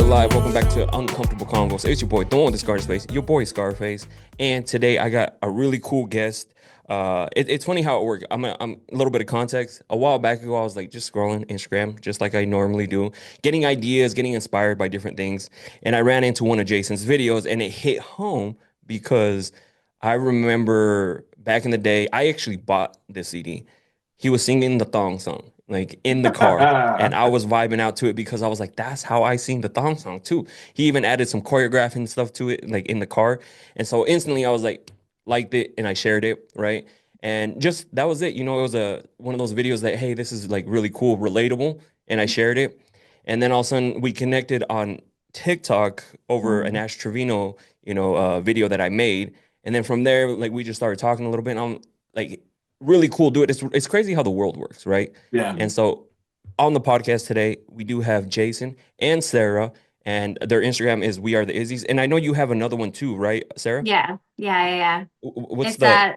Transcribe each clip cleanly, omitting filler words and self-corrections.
live. Welcome back to Uncomfortable Convos. It's your boy, the one with the SkarxFace, your boy SkarxFace. And today I got a really cool guest. It's funny how it worked. I'm a little bit of context. A while back ago, I was like just scrolling Instagram, just like I normally do, getting ideas, getting inspired by different things. And I ran into one of Jason's videos, and it hit home because I remember back in the day, I actually bought this CD. He was singing the thong song, like in the car. And I was vibing out to it because I was like, that's how I sing the thong song too. He even added some choreographing stuff to it, like in the car. And so instantly I was like, liked it and I shared it, right? And just that was it. You know, it was a one of those videos that, hey, this is like really cool, relatable. And I shared it. And then all of a sudden we connected on TikTok over an Ash Trevino, video that I made. And then from there, like we just started talking a little bit. And I'm like, really cool, dude. It's crazy how the world works, right? Yeah. And so on the podcast today, we do have Jason and Sarah, and their Instagram is We Are the Izzies. And I know you have another one too, right, Sarah? Yeah. What's It's the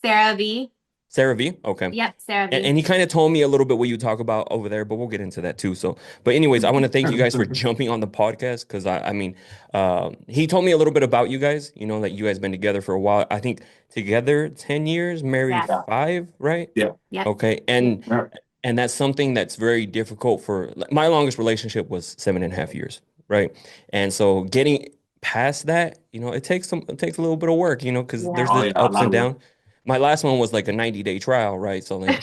Sarah V. Sarah V? Okay. Yep, Sarah And, V. and he kind of told me a little bit what you talk about over there, but we'll get into that too. So, but anyways, I want to thank you guys for jumping on the podcast because he told me a little bit about you guys. You know, that you guys been together for a while. I think together 10 years, married Yeah. 5, right? Yeah. Yep. Okay, and that's something that's very difficult for like, my longest relationship was 7.5 years, right? And so getting past that, it takes a little bit of work, because there's Oh the yeah, a ups lot and of work. downs. My last one was like a 90-day trial, right? So like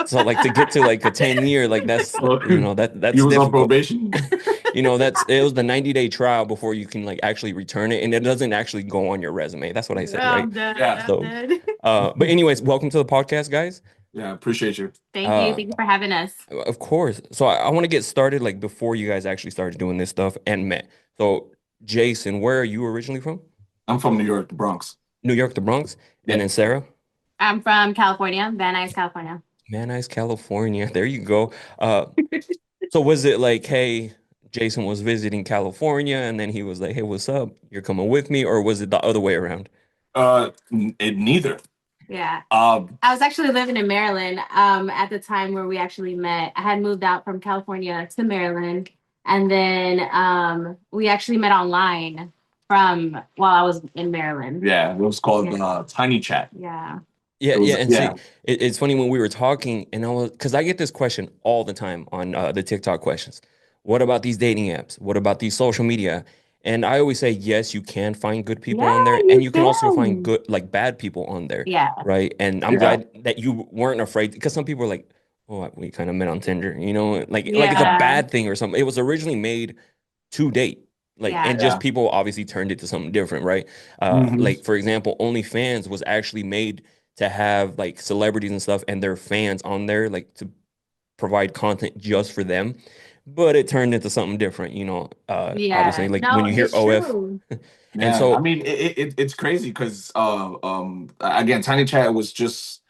so like to get to like a 10-year, like that's that's You was on difficult. probation? It was the 90-day trial before you can like actually return it, and it doesn't actually go on your resume. That's what I said, right? I'm dead. Yeah. I'm So dead. but anyways, welcome to the podcast, guys. Yeah, appreciate you. Thank you. Uh, Thank you for having us. of course. So I want to get started like before you guys actually started doing this stuff and met. So Jason, where are you originally from? I'm from New York, the Bronx. New York, the Bronx. And Yeah. then Sarah? I'm from California, Van Nuys, California. Man, nice California. There you go. So was it like, hey, Jason was visiting California and then he was like, hey, what's up? You're coming with me, or was it the other way around? Neither. Yeah. Um, I was actually living in Maryland at the time where we actually met. I had moved out from California to Maryland, and then we actually met online from while I was in Maryland. yeah, it was called Yeah. Tiny Chat. Yeah. Yeah, It was, yeah, and see, yeah. it's funny when we were talking, and because I get this question all the time on the TikTok questions. What about these dating apps? What about these social media? And I always say, yes, you can find good people Yeah, on there, and you you can also find can. good, like bad people on there, Yeah. right? And I'm Yeah. glad that you weren't afraid, because some people are like, oh, we kind of met on Tinder, like it's a Yeah. bad thing or something. It was originally made to date, like, Yeah. and just Yeah. people obviously turned it to something different, right? Hmm. Like for example, OnlyFans was actually made to have like celebrities and stuff and their fans on there, like to provide content just for them. But it turned into something different, obviously, Yeah. like when No, you hear it's OF. true. And Yeah. I so, mean, it's crazy because again, Tiny Chat was just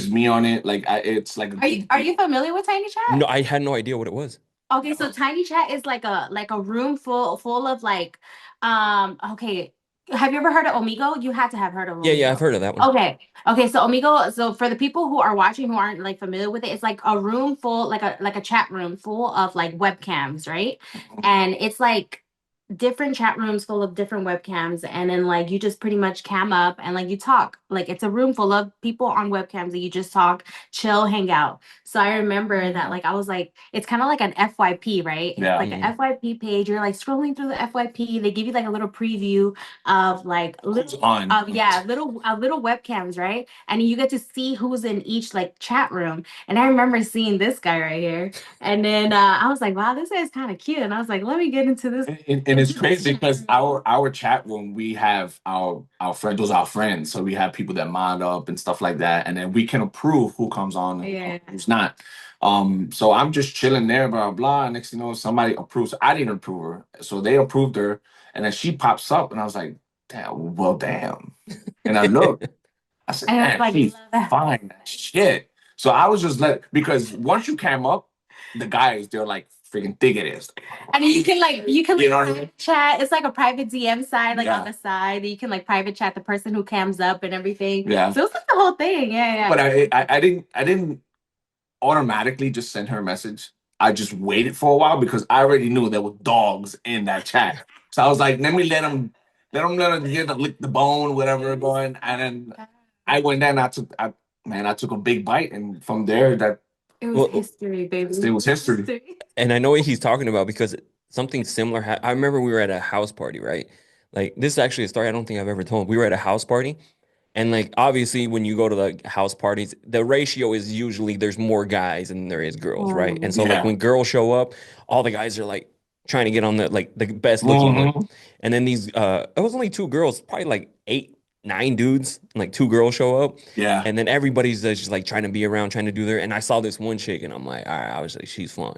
me on it. Like it's like Are you familiar with Tiny no, Chat? I had no idea what it was. Okay, so Tiny Chat is like a room full of like okay. Have you ever heard of Omigo? You had to have heard of Yeah, I've Omigo. heard of that one. Okay, so Omigo, so for the people who are watching who aren't like familiar with it, it's like a room full, like a chat room full of like webcams, right? And it's like different chat rooms full of different webcams, and then like you just pretty much cam up and like you talk. Like it's a room full of people on webcams and you just talk, chill, hang out. So I remember that like I was like, it's kind of like an FYP, right? It's yeah. like an FYP page. You're like scrolling through the FYP. They give you like a little preview of like Who's little on? little webcams, right? And you get to see who's in each like chat room. And I remember seeing this guy right here. And then I was like, wow, this guy's kind of cute. And I was like, let me get into this. And it's crazy because our chat room, we have our friends, those are our friends. So we have people that mod up and stuff like that, and then we can approve who comes on and Yeah. who's not. So I'm just chilling there, blah blah. And next thing you know, somebody approves. I didn't approve her, so they approved her, and then she pops up, and I was like, damn, well, damn. And I looked, I said, And I was man, like, she's love that. fine as shit. So I was just because once you came up, the guys, they're like freaking thick it is. And you can You know what I mean? private chat. It's like a private DM side, like on Yeah. the side. You can like private chat the person who cams up and everything. Yeah. So it's like the whole thing. Yeah, But yeah. I didn't automatically just send her a message. I just waited for a while because I already knew there were dogs in that chat. So I was like, let me let them get lick the bone, whatever going. And then I went there and I took a big bite, and from there that It was Well, history, baby. it was history. and I know what he's talking about because something similar. I remember we were at a house party, right? Like this is actually a story I don't think I've ever told. We were at a house party, and like obviously when you go to the house parties, the ratio is usually there's more guys than there is girls, right? And so like Yeah. when girls show up, all the guys are like trying to get on the best looking one. Mhm. And then these it was only two girls, probably like eight, nine dudes, and like two girls show up. Yeah. And then everybody's just like trying to be around, trying to do their. And I saw this one chick, and I'm like, all right, I was like, she's fun.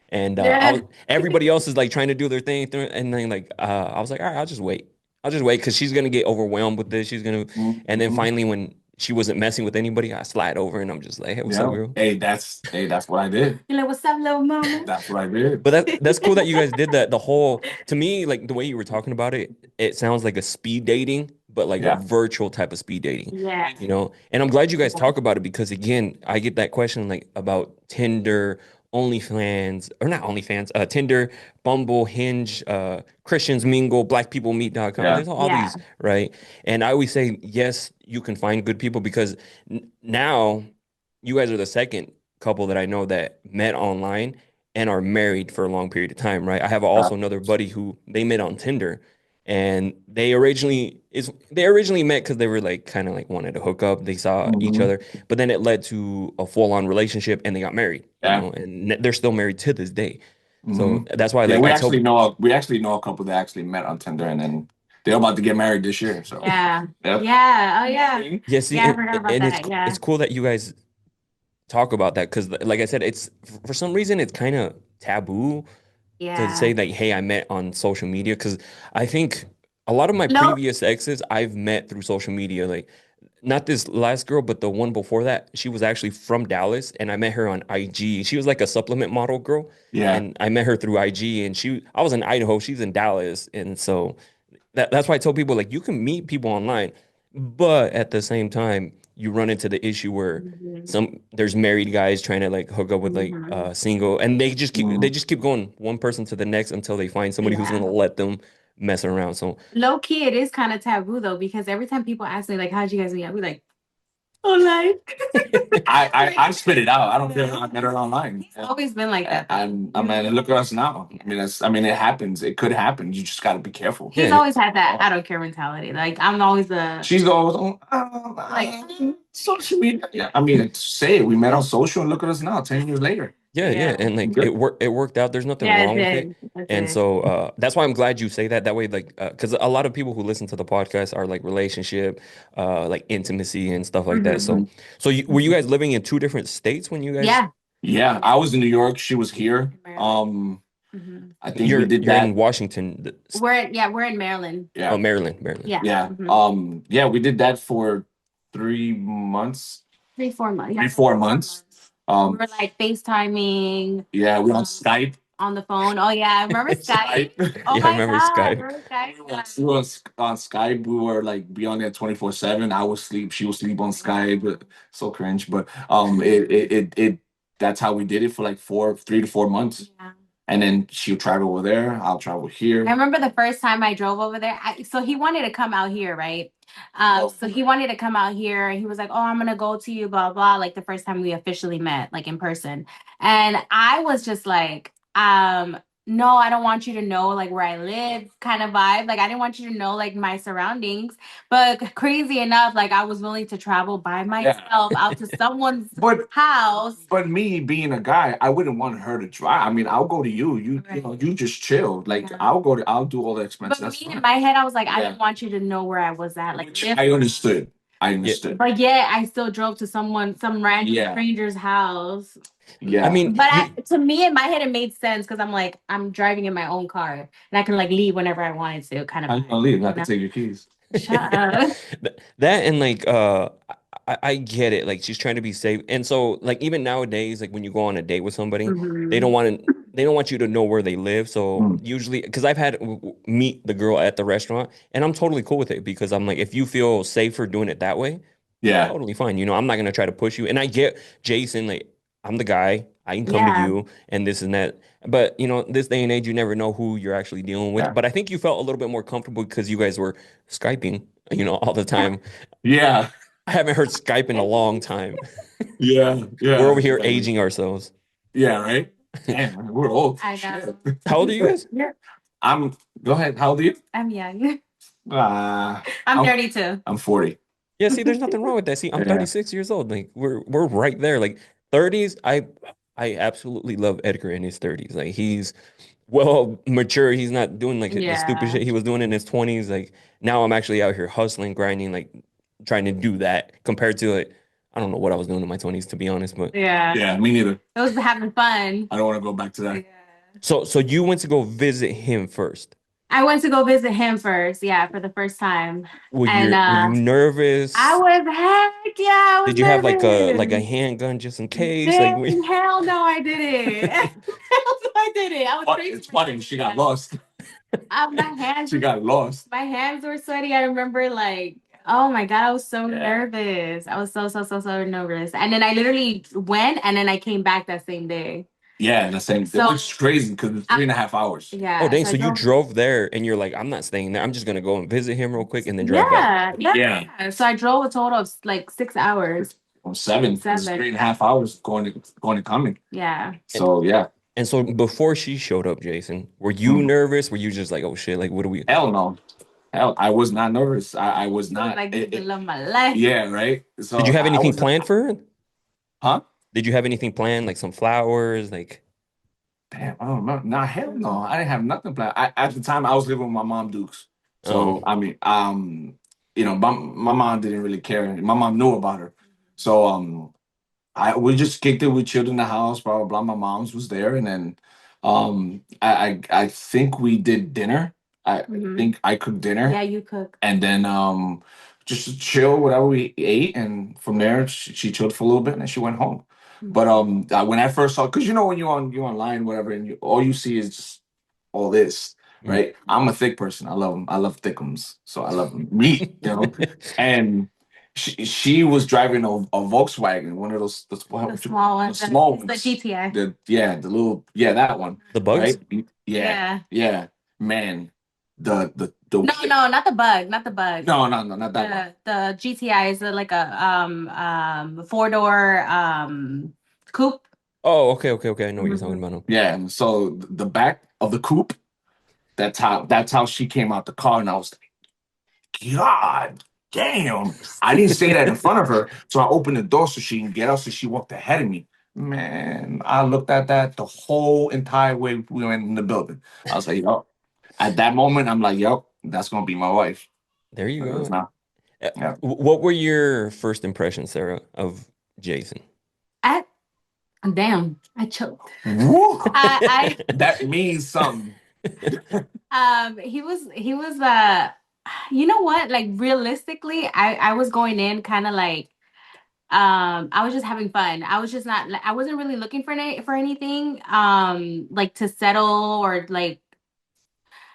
And I Yeah. was everybody else is like trying to do their thing, and then like I was like, all right, I'll just wait. I'll just wait because she's gonna get overwhelmed with this. She's gonna, and then Mhm. finally when she wasn't messing with anybody, I slide over and I'm just like, hey, what's up, Yeah. girl? That's what I did. You're like, what's up, little mama? That's what I did. But that's cool that you guys did that. The whole to me, like the way you were talking about it, it sounds like a speed dating, but like a Yeah. virtual type of speed dating. Yeah. You know, and I'm glad you guys talk about it because again, I get that question like about Tinder, OnlyFans, or not OnlyFans, Tinder, Bumble, Hinge, Christians Mingle, BlackPeopleMeet.com. Yeah. There's all Yeah. these, right? And I always say, yes, you can find good people because now you guys are the second couple that I know that met online and are married for a long period of time, right? I have Yeah. also another buddy who they met on Tinder and they originally met because they were like kind of like wanted to hook up. They saw each Mhm. other, but then it led to a full-on relationship and they got married, Yeah. and they're still married to this day. So Hmm. that's why Yeah, like I tell we actually know a couple that actually met on Tinder, and then they're about to get married this year. So Yeah. yeah. Yeah. Oh, yeah. yeah, see, Yeah, I forgot about and that. Yeah. it's cool that you guys talk about that because like I said, it's for some reason it's kind of taboo to Yeah. say like, hey, I met on social media because I think a lot of my No. previous exes I've met through social media. Like, not this last girl, but the one before that, she was actually from Dallas, and I met her on IG. She was like a supplement model girl, Yeah. and I met her through IG. And I was in Idaho, she's in Dallas, and so that's why I tell people like you can meet people online, but at the same time, you run into the issue where Mhm. there's married guys trying to like hook up with like Mhm. single, and they Mhm. just keep going one person to the next until they find somebody who's Yeah. gonna let them mess around. So Low key, it is kind of taboo though, because every time people ask me like, "How'd you guys meet?" I'll be like, "Online." I spit it out. I don't care. I met her online. He's always been like that. And I mean, look at us now. I mean, it happens. It could happen. You just got to be careful. He's yeah, always had that I don't care mentality. Like I'm always the She's always on like social media. Yeah, I mean, say it. We met on social, and look at us now, 10 years later. yeah, yeah. and like Good. it worked out. There's nothing Yeah, it wrong with it. did. It And did. so that's why I'm glad you say that. That way, like, because a lot of people who listen to the podcast are like relationship, like intimacy and stuff like that. Mhm. So were you guys living in two different states when you guys? Yeah. Yeah, I was in New York. She was here. Mhm. I think we did You're in that. Washington, We're in Maryland. Yeah, Maryland. Yeah. yeah. Mhm. Yeah, we did that for 3 months, 3, 4 months. Yeah, 3, 4 months. we were like FaceTiming Yeah, we on Skype. on the phone. Oh yeah, remember Skype? Skype. Oh Yeah, I my remember God, Skype. remember Skype? We were on Skype. We were like be on there 24/7. I would sleep. She would sleep on Skype. So cringe, but that's how we did it for like 3 to 4 months. Yeah. And then she'll travel over there. I'll travel I here. remember the first time I drove over there. So he wanted to come out here, right? So he wanted to come out here. He was like, "Oh, I'm gonna go to you, blah blah." Like the first time we officially met, like in person, and I was just like, "No, I don't want you to know like where I live," kind of vibe. Like I didn't want you to know like my surroundings. But crazy enough, like I was willing to travel by myself out to someone's But house. But me being a guy, I wouldn't want her to drive. I mean, I'll go to you. You just chill. Like Yeah. I'll do all the expenses. But That's me in fine. my head, I was like, I Yeah. didn't want you to know where I was at. Like, Which I understood. I understood. but yet I still drove to some random Yeah. stranger's house. I Yeah. mean, But to me, in my head, it made sense because I'm like, I'm driving in my own car and I can like leave whenever I wanted to, kind of. How you gonna leave? Not to take your keys. Shut up. that and like I get it. Like she's trying to be safe, and so like even nowadays, like when you go on a date with somebody, they don't Mhm. want to. They don't want you to know where they live. So Mm. usually, because I've had meet the girl at the restaurant, and I'm totally cool with it because I'm like, if you feel safer doing it that way, Yeah. totally fine. I'm not gonna try to push you. And I get Jason, like I'm the guy. I can come to Yeah. you and this and that. But this day and age, you never know who you're actually dealing with. Yeah. But I think you felt a little bit more comfortable because you guys were Skyping, all the time. Yeah. I haven't heard Skype in a long time. Yeah. We're Yeah. over here aging ourselves. Yeah. Right. Damn, man, we're old. I Shit. know. How old are you guys? Yeah. Go ahead. How old are you? I'm young. Uh, I'm I'm 32. I'm 40. Yeah, see, there's nothing wrong with that. See, I'm Yeah. 36 years old. Like we're right there. Like 30s, I absolutely love Edgar in his 30s. Like he's well mature. He's not doing like the stupid Yeah. shit he was doing in his 20s. Like now I'm actually out here hustling, grinding, like trying to do that compared to like I don't know what I was doing in my 20s to be honest, but Yeah. Yeah. Me neither. It was having fun. I don't want to go back to that. Yeah. so you went to go visit him first. I went to go visit him first, yeah, for the first time. And Were you nervous? I was heck yeah, I was Did you have like a nervous. handgun just in case? Like Dang, hell no, I didn't. Hell no, I didn't. I was But crazy it's for funny. doing She that. got lost. My hands, She got lost. my hands were sweaty. I remember like, oh my God, I was so Yeah. nervous. I was so nervous. And then I literally went and then I came back that same day. Yeah, the same. So- Which is crazy because it's 3.5 hours. Yeah. oh dang, so I so you drove- drove there and you're like, I'm not staying there. I'm just gonna go and visit him real quick and then drive back. Yeah. So I drove a total of like 6 hours. Or 7. It's 3.5 hours going and coming. Yeah. So yeah. And so before she showed up, Jason, were you nervous? Were you just like, oh shit, like what do we? Hell no. Hell, I was not nervous. I was not. Like the love of my life. Yeah, right. So Did you have I anything was- planned for her? Huh? Did you have anything planned, like some flowers, like? Damn, I don't remember. Nah, hell no. I didn't have nothing planned. At the time, I was living with my mom, Dukes. So I mean, my mom didn't really care. My mom knew about her. So we just kicked it. We chilled in the house. Blah blah blah. My mom's was there, and then I think we did dinner. I Mhm. think I cooked dinner. Yeah, you cook. And then just to chill whatever we ate, and from there she chilled for a little bit, and then she went home. But when I first saw, because when you're online, whatever, and all you see is just all this, right? I'm a thick person. I love them. I love thickums, so I love meat, And she was driving a Volkswagen, one of those The small ones. the small The ones. GTI. The little that one. The bugs? Right? Yeah. Man, the No, not the bug. Not the bug. no, not that one. The GTI is like a 4-door coupe. Oh, okay. I know what you're talking about now. Yeah, and so the back of the coupe, that's how she came out the car, and I was like, God damn. I didn't say that in front of her, so I opened the door so she can get out, so she walked ahead of me. Man, I looked at that the whole entire way we went in the building. I was like, yo. At that moment, I'm like, yep, that's gonna be my wife. There you go. Now. Yeah. What were your first impressions, Sarah, of Jason? Damn, I choked. Woo! I That means something. he was you know what, like realistically I was going in kind of like I was just having fun. I was just not I wasn't really looking for anything like to settle, or like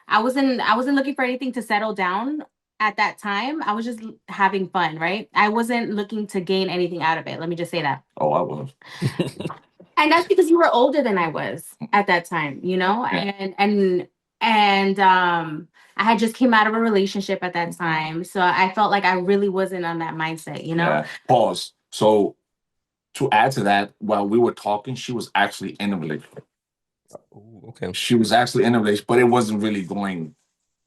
I wasn't looking for anything to settle down at that time. I was just having fun, right? I wasn't looking to gain anything out of it. Let me just say that. Oh, I was. And that's because you were older than I was at that time, Yeah. And I had just came out of a relationship at that time. So I felt like I really wasn't on that mindset, Yeah. Pause. So to add to that, while we were talking, she was actually in a relationship. Ooh, okay. She was actually in a relationship, but it wasn't really going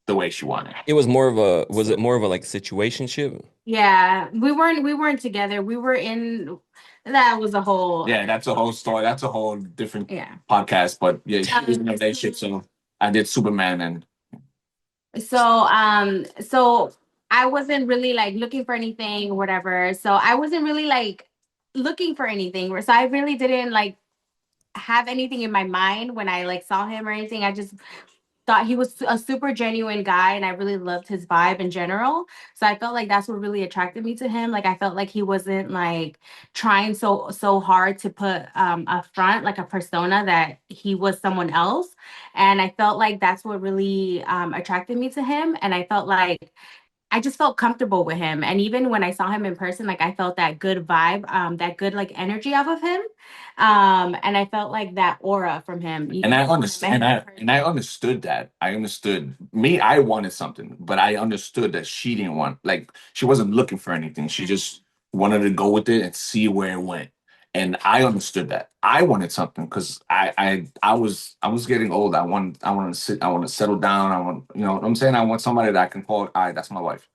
the way she wanted. It was more of a was it more of a like situationship? Yeah, we weren't together. We were in that was a whole Yeah, that's a whole story. That's a whole different podcast. But yeah, she was in a relationship, so I did Superman and so I wasn't really like looking for anything or whatever. So I wasn't really like looking for anything. So I really didn't like have anything in my mind when I like saw him or anything. I just thought he was a super genuine guy, and I really loved his vibe in general. So I felt like that's what really attracted me to him. Like I felt like he wasn't like trying so hard to put a front, like a persona that he was someone else. And I felt like that's what really attracted me to him. And I felt like I just felt comfortable with him. And even when I saw him in person, like I felt that good vibe, that good like energy off of him. And I felt like that aura from him, And even I when I met understand, him in and I person. understood that. I understood me. I wanted something, but I understood that she didn't want. Like she wasn't looking for anything. She just wanted to go with it and see where it went. And I understood that. I wanted something because I was getting old. I want to sit. I want to settle down. I want, you know what I'm saying. I want somebody that I can call. All right, that's my wife.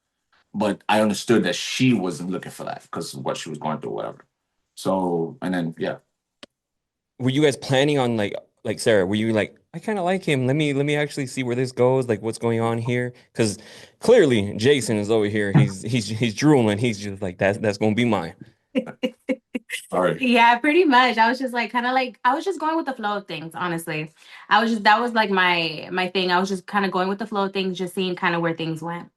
But I understood that she wasn't looking for that because of what she was going through, whatever. So and then yeah, Were you guys planning on like Sarah, were you like, I kind of like him. Let me actually see where this goes, like what's going on here? Because clearly Jason is over here. He's drooling. He's just like that's gonna be mine. all right. Yeah, pretty much. I was just like kind of like I was just going with the flow of things, honestly. I was just that was like my thing. I was just kind of going with the flow of things, just seeing kind of where things went.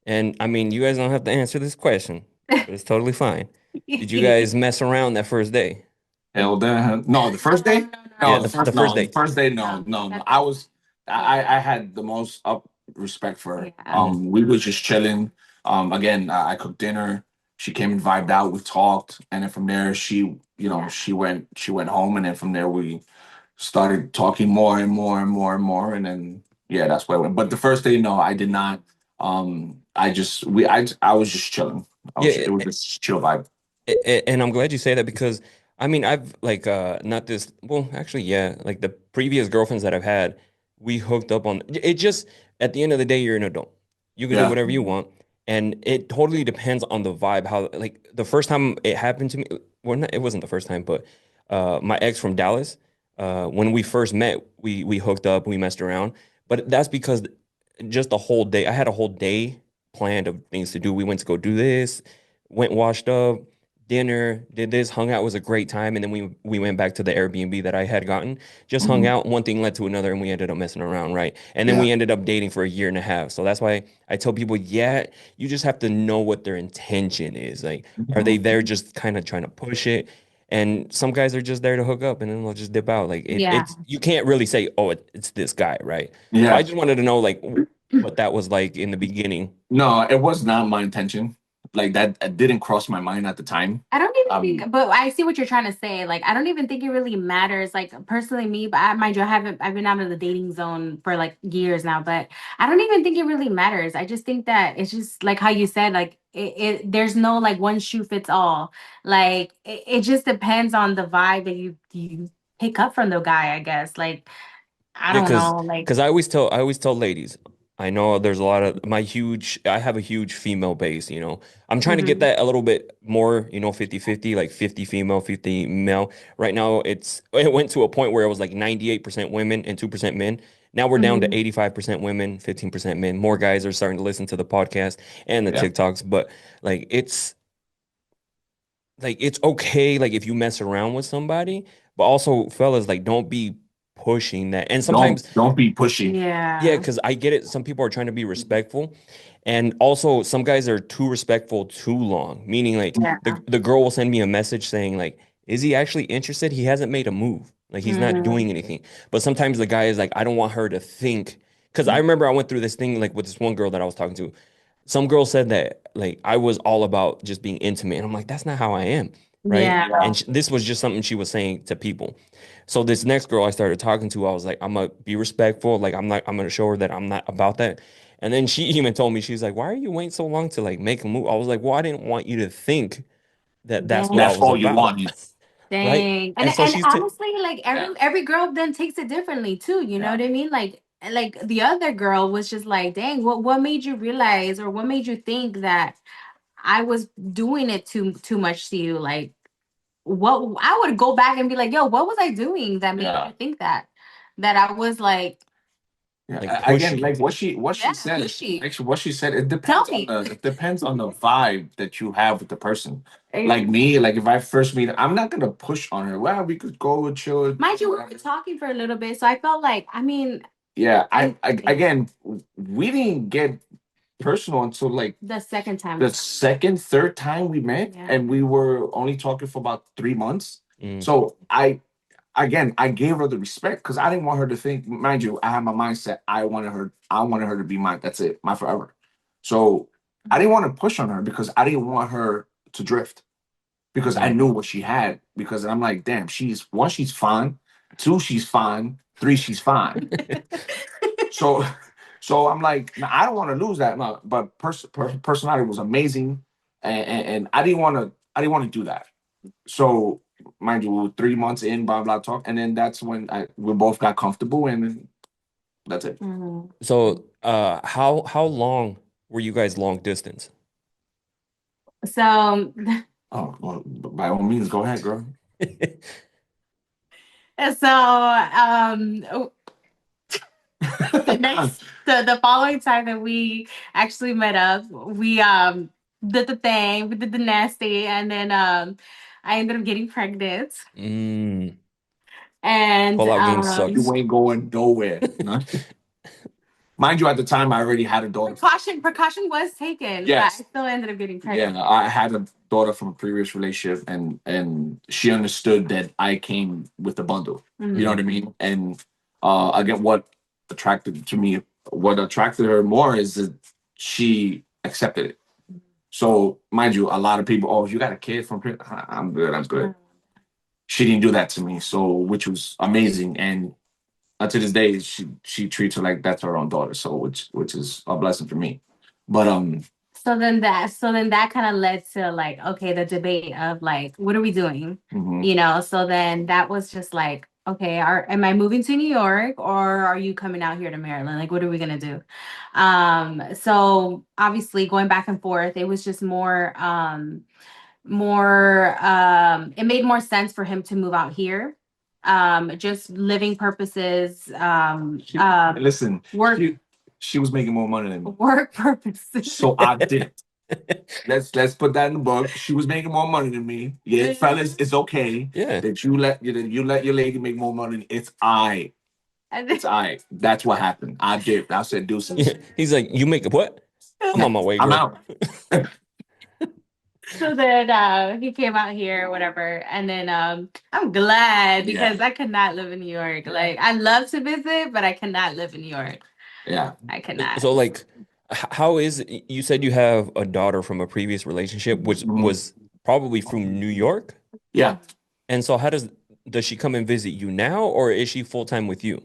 And I mean, you guys don't have to answer this question, but it's totally fine. Did you guys mess around that first day? Hell, no, the first day, Yeah, the first the day. first day, no, No, no, no. that first, I had the most up respect for her. yeah. We were just chilling. Again, I cooked dinner. She came and vibed out. We talked, and then from there, Yeah. she went home, and then from there, we started talking more and more and more and more, and then yeah, that's where I went. But the first day, no, I did not. I was just chilling. Yeah, It was just chill vibe. and I'm glad you say that because I mean I've like not this well actually yeah like the previous girlfriends that I've had we hooked up on it just at the end of the day you're an adult you can do Yeah. whatever you want and it totally depends on the vibe how like the first time it happened to me well not, it wasn't the first time but my ex from Dallas when we first met we hooked up we messed around but that's because just a whole day I had a whole day planned of things to do we went to go do this went washed up dinner, did this, hung out, it was a great time, and then we went back to the Airbnb that I had gotten, just hung Mhm. out. One thing led to another, and we ended up messing around, right? And then Yeah. we ended up dating for a year and a half. So that's why I tell people, yeah, you just have to know what their intention is. Like, are they there Mhm. just kind of trying to push it? And some guys are just there to hook up, and then they'll just dip out. Like Yeah. it's you can't really say, oh, it's this guy, right? So I Yeah. just wanted to know like what that was like in the beginning. No, it was not my intention. Like that, it didn't cross my mind at the time. I don't even Um, think, but I see what you're trying to say. Like, I don't even think it really matters. Like, personally, me, but mind you, I've been out of the dating zone for like years now, but I don't even think it really matters. I just think that it's just like how you said, like, there's no like one shoe fits all. Like, it just depends on the vibe that you pick up from the guy, I guess. Like, I Yeah, don't because know. Like, I always tell ladies, I know there's a lot of I have a huge female base, I'm trying to get mhm, that a little bit more, 50-50, like 50 female, 50 male. Right now it went to a point where it was like 98% women and 2% men. Now we're down to mhm, 85% women, 15% men. More guys are starting to listen to the podcast and the yeah. TikToks, but like it's okay like if you mess around with somebody, but also fellas like don't be pushing that. And sometimes Don't be pushy. yeah, yeah, because I get it. Some people are trying to be respectful, and also some guys are too respectful too long. Meaning, like yeah, the girl will send me a message saying, like, is he actually interested? He hasn't made a move. Like he's not mhm, doing anything. But sometimes the guy is like, I don't want her to think. Because I remember I went through this thing like with this one girl that I was talking to. Some girl said that like I was all about just being intimate, and I'm like, that's not how I am, right? yeah, And this was just something she was saying to people. So this next girl I started talking to, I was like, I'm gonna be respectful. Like I'm gonna show her that I'm not about that. And then she even told me, she's like, why are you waiting so long to like make a move? I was like, well, I didn't want you to think that that's what I dang. That's was all you about, want. right? Dang. And And so and she's t honestly, like Yeah. every girl then takes it differently too, you know Yeah. what I mean? Like the other girl was just like, "Dang, what made you realize or what made you think that I was doing it too much to you?" Like what I would go back and be like, "Yo, what was I doing that made you Yeah. think that I was like, Yeah. like Again, pushy. like what yeah, she said, pushy. actually what she said, Tell me." it depends on the vibe that you have with the person. Like me, like if I first meet, I'm not gonna push on her. Well, we could go and chill. Mind you, we were talking for a little bit, so I felt like, I mean, Yeah, I yeah, again, we didn't get personal until like the second time we the talked. second, third time we met, Yeah. and we were only talking for about 3 months. Mm. So I gave her the respect because I didn't want her to think, mind you, I had my mindset. I wanted her to be mine. That's it, my forever. So I didn't want to push on her because I didn't want her to drift because I knew what she had. Because I'm like, damn, she's fine, 2, she's fine, 3, she's fine. So, I'm like, nah, I don't want to lose that. No, but personality was amazing, and I didn't want to. I didn't want to do that. So, mind you, we were 3 months in, blah blah talk, and then that's when we both got comfortable, and that's it. So, how long were you guys long distance? So, Oh, well, by all means, go ahead, girl. The following time that we actually met up, we did the thing, we did the nasty, and then I ended up getting pregnant. And Pull out game sucks. You ain't going nowhere. Mind you, at the time, I already had a daughter. Precaution was taken, Yes. but I still ended up getting pregnant. Yeah, I had a daughter from a previous relationship, and she understood that I came with the bundle. You know what I mean? And again, what attracted her more is that she accepted it. So, mind you, a lot of people, oh, you got a kid from I'm good, I'm good. She didn't do that to me, so which was amazing. And to this day, she treats her like that's her own daughter. So which is a blessing for me. But So then that kind of led to like, okay, the debate of like, what are we doing? You know, so then that was just like, okay, am I moving to New York or are you coming out here to Maryland? Like, what are we gonna do? So obviously going back and forth, it was just more it made more sense for him to move out here. Just living purposes, listen, work. She was making more money than me. Work purposes. So I did. Let's put that in the book. She was making more money than me. Yeah, fellas, it's okay. Yeah. That you let your lady make more money. It's I. It's I. That's what happened. I did. I said deuces. Yeah. He's like, you make what? I'm on my way, girl. I'm out. So then he came out here, whatever, and then I'm glad because I could not live in New York. Like I love to visit, but I cannot live in New York. Yeah, I cannot. So like, how is it? You said you have a daughter from a previous relationship, which was probably from New York. Yeah. And so does she come and visit you now, or is she full time with you?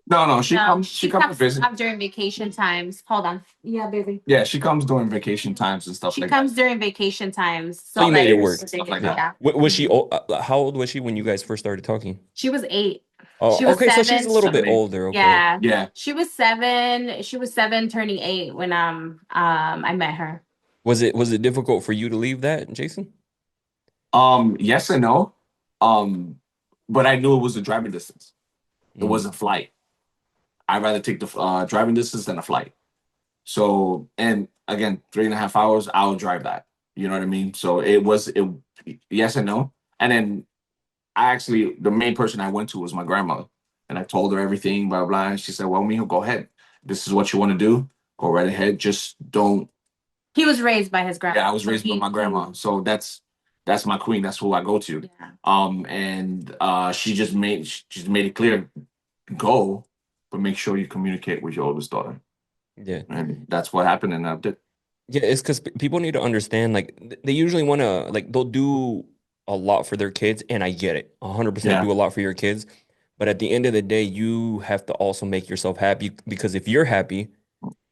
No, she comes to visit during vacation times. Hold on. Yeah, baby. Yeah, she comes during vacation times and stuff She like comes during vacation times. So you made it work. Stuff like that. Was she how old was she when you guys first started talking? She was 8. Oh, She was okay, so 7. she's a little bit 7, 8. older. Okay. Yeah. Yeah. She was 7. She was 7 turning 8 when I met her. Was it difficult for you to leave that, Jason? Yes and no. But I knew it was a driving distance. It wasn't flight. I'd rather take the driving distance than a flight. So, and again, 3.5 hours, I'll drive that. You know what I mean? So yes and no. And then the main person I went to was my grandmother. And I told her everything, blah, blah. And she said, well, Mijo, go ahead. This is what you want to do. Go right ahead. Just don't. He was raised by his grandma. Yeah, I was raised by my grandma. So that's my queen. That's who I go to. Yeah. And she just made it clear, go, but make sure you communicate with your oldest daughter. Yeah. And that's what happened, and I did. Yeah, it's because people need to understand, like, they usually want to, like, they'll do a lot for their kids, and I get it. 100% do a lot for your kids. But at the end of the day, you have to also make yourself happy, because if you're happy,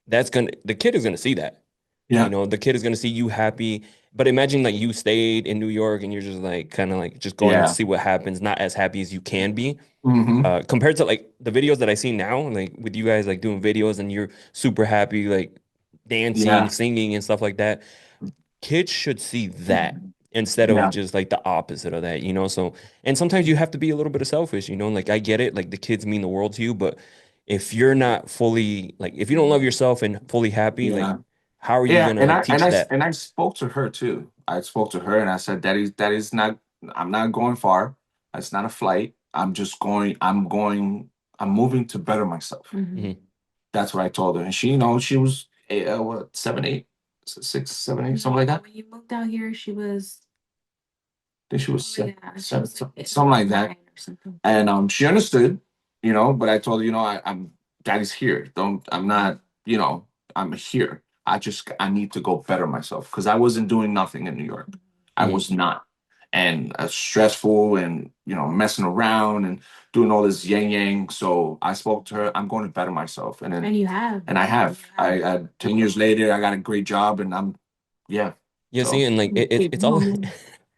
the kid is gonna see that. Yeah. You know, the kid is gonna see you happy. But imagine like you stayed in New York and you're just like kind of like just going to see what happens, not as happy as you can be. Compared to like the videos that I see now, like with you guys like doing videos and you're super happy, like dancing, singing, and stuff like that. Kids should see that instead of just like the opposite of that, you know? So, and sometimes you have to be a little bit of selfish, you know? Like I get it, like the kids mean the world to you, but if you're not fully, like if you don't love yourself and fully happy, like how are you gonna like teach that? And I spoke to her too. I spoke to her and I said, that is not, I'm not going far. It's not a flight. I'm moving to better myself. That's what I told her. And she, she was 7, 8, 6, 7, 8, something like that. When you moved out here, she was. I think she was 7, something like that. And she understood, but I told her, I'm daddy's here. I'm not, I'm here. I need to go better myself because I wasn't doing nothing in New York. I Mhm. was not. And stressful and messing around and doing all this yang yang. So I spoke to her. I'm going to better myself, and then And you have. and I have. I 10 years later, I got a great job, and yeah. Yeah, see, So and like Big it's all moment.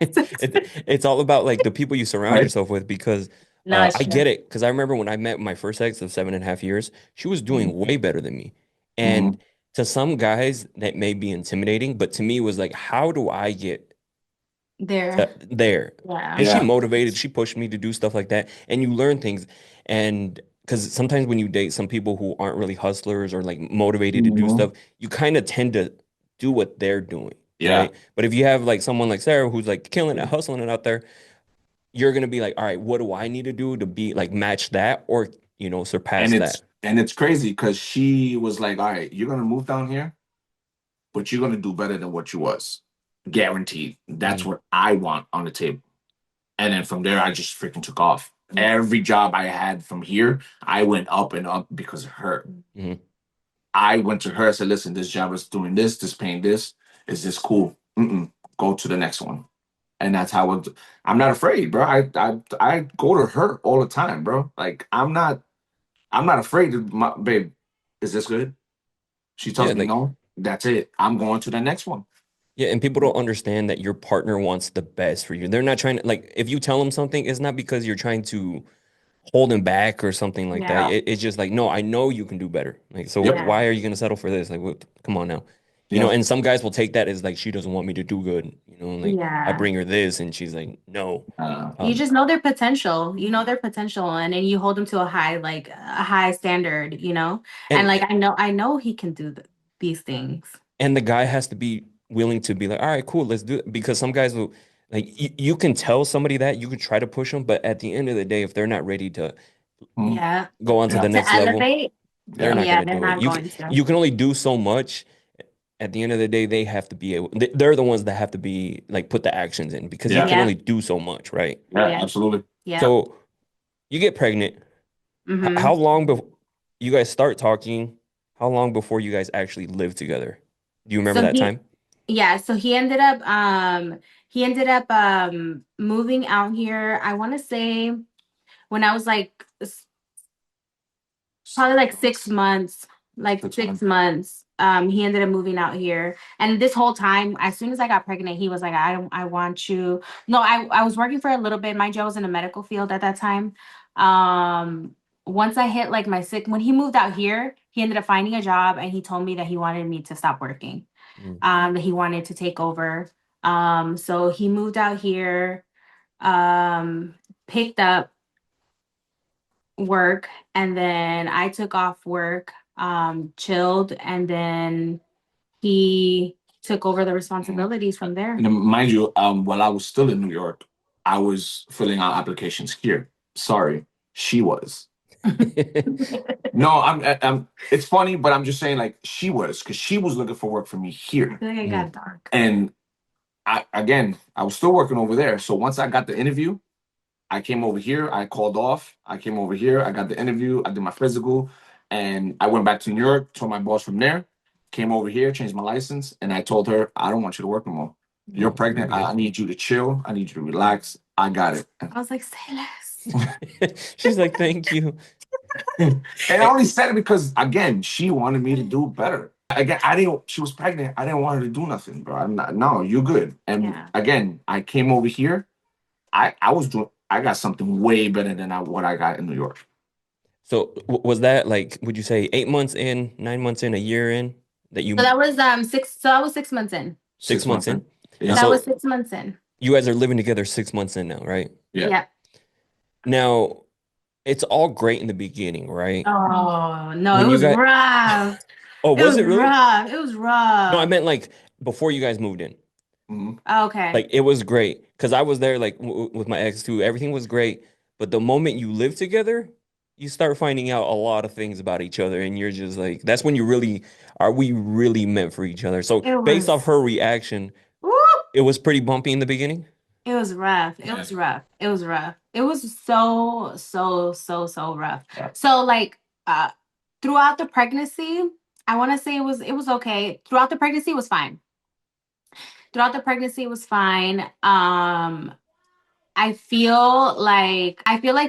it's all about like the people you surround right. yourself with because No, it's I true. get it because I remember when I met my first ex of 7.5 years, she was doing Mhm. way better than me. And Mhm. to some guys that may be intimidating, but to me it was like, how do I get There. there? Yeah. And she Yeah. motivated, she pushed me to do stuff like that. And you learn things. And because sometimes when you date some people who aren't really hustlers or like motivated to do Mhm. stuff, you kind of tend to do what they're doing, Yeah. right? But if you have like someone like Sarah who's like killing it, hustling it out there, you're gonna be like, all right, what do I need to do to be like match that or And surpass it's that? and it's crazy because she was like, "All right, you're gonna move down here, but you're gonna do better than what you was, guaranteed." That's Mhm, what I want on the table. And then from there, I just freaking took off. Every job I had from here, I went up and up because of her. mhm. I went to her and said, "Listen, this job is doing this paying this. Is this cool? Mm-mm. Go to the next one." And that's how I'm not afraid, bro. I go to her all the time, bro. Like I'm not afraid of my babe. Is this good? She Yeah, tells me like no. That's it. I'm going to the next one. yeah, and people don't understand that your partner wants the best for you. They're not trying to like if you tell them something, it's not because you're trying to hold him back or something like that. Yeah. It's just like, no, I know you can do better. Like, so Yep. Yeah. why are you gonna settle for this? Like, what, come on now. Yeah. And some guys will take that as like she doesn't want me to do good. Like I Yeah. bring her this and she's like, no. You Um, just know their potential. You know their potential, and then you hold them to a high, like a high standard, And and like I know he can do these things. and the guy has to be willing to be like, all right, cool, let's do it. Because some guys will like you can tell somebody that you can try to push them, but at the end of the day, if they're not ready to Mhm. Yeah. go on to Yeah. the To next level, elevate, they're Yeah. not yeah, gonna they're do it. not going to. You can only do so much. At the end of the day, they have to be able. They're the ones that have to be like put the actions in because you Yeah. can Yeah. only do so much, right? Yeah. Yeah. Absolutely. Yeah. So you get pregnant. Mm-hmm. How long before you guys start talking? How long before you guys actually live together? Do you remember So that time? so he ended up moving out here. I want to say when I was like probably like 6 months, like 6 months. He ended up moving out here, and this whole time, as soon as I got pregnant, he was like, "I don't, I want you." No, I was working for a little bit. Mind you, I was in the medical field at that time. Um, Once I hit like when he moved out here, he ended up finding a job, and he told me that he wanted me to stop working. Mm. That he wanted to take over. So he moved out here, picked up work, and then I took off work, chilled, and then he took over the responsibilities from there. And then, mind you, while I was still in New York, I was filling out applications here. Sorry, she was. No, I'm. It's funny, but I'm just saying, like, she was because she was looking for work for me I here, feel like it Mm. got dark. and I was still working over there. So once I got the interview, I came over here. I called off. I came over here. I got the interview. I did my physical, and I went back to New York. Told my boss from there. Came over here, changed my license, and I told her I don't want you to work no more. You're Oh, pregnant. okay. I need you to chill. I need you to relax. I got it. I was like, say less. She's like, thank you. And I Eh, only said it because again, she wanted me to do better. Again, I didn't. She was pregnant. I didn't want her to do nothing, bro. I'm not. No, you're good. And Yeah. again, I came over here. I was doing. I got something way better than what I got in New York. So was that like, would you say 8 months in, 9 months in, a year in that So you that was 6. So that was 6 months in. 6 months 6 months in. in? And Yeah. That so was 6 months in. you guys are living together 6 months in now, right? Yeah. Yeah. Now it's all great in the beginning, right? Oh no, it When you was got, rough. oh, It was was it really? rough. It was No, I rough. meant like before you guys moved in. Mhm. Okay. Like it was great because I was there like with my ex too. Everything was great, but the moment you live together, you start finding out a lot of things about each other, and you're just like, that's when you really are we really meant for each other. So It based off was. her reaction, Woo! it was pretty bumpy in the beginning. It was rough. It Yeah. was rough. It was rough. It was so, so, so, so rough. Yeah. So like throughout the pregnancy, I want to say it was okay. Throughout the pregnancy it was fine. Throughout the pregnancy it was fine. I feel like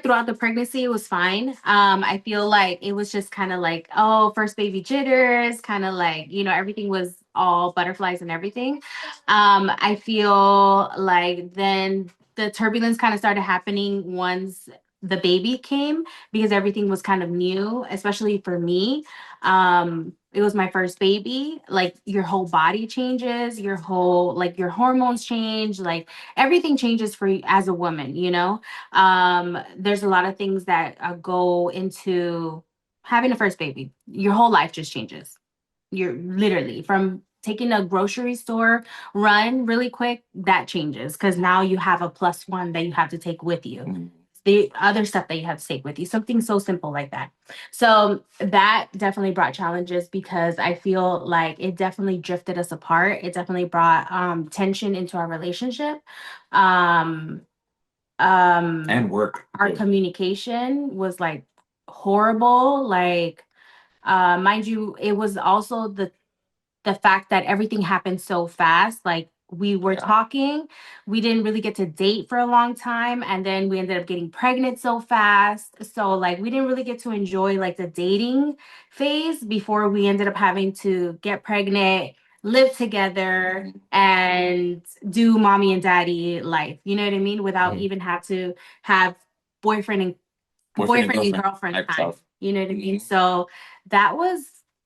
throughout the pregnancy it was fine. I feel like it was just kind of like, oh, first baby jitters, kind of like, everything was all butterflies and everything. I feel like then the turbulence kind of started happening once the baby came because everything was kind of new, especially for me. It was my first baby. Like your whole body changes, your whole like your hormones change, like everything changes for you as a woman, there's a lot of things that go into having a first baby. Your whole life just changes. You're literally from taking a grocery store run really quick, that changes because now you have a plus one that you have to take with you. Mhm. The other stuff that you have to take with you, something so simple like that. So that definitely brought challenges because I feel like it definitely drifted us apart. It definitely brought tension into our relationship. Um, And work. our communication was like horrible. Like, mind you, it was also the fact that everything happened so fast. Like we were talking, we didn't really get to date for a long time, and then we ended up getting pregnant so fast. So like we didn't really get to enjoy like the dating phase before we ended up having to get pregnant, live together, and do mommy and daddy life. You know what I mean? Without even have to have boyfriend and boyfriend and girlfriend type time. stuff. You know what I mean? So that was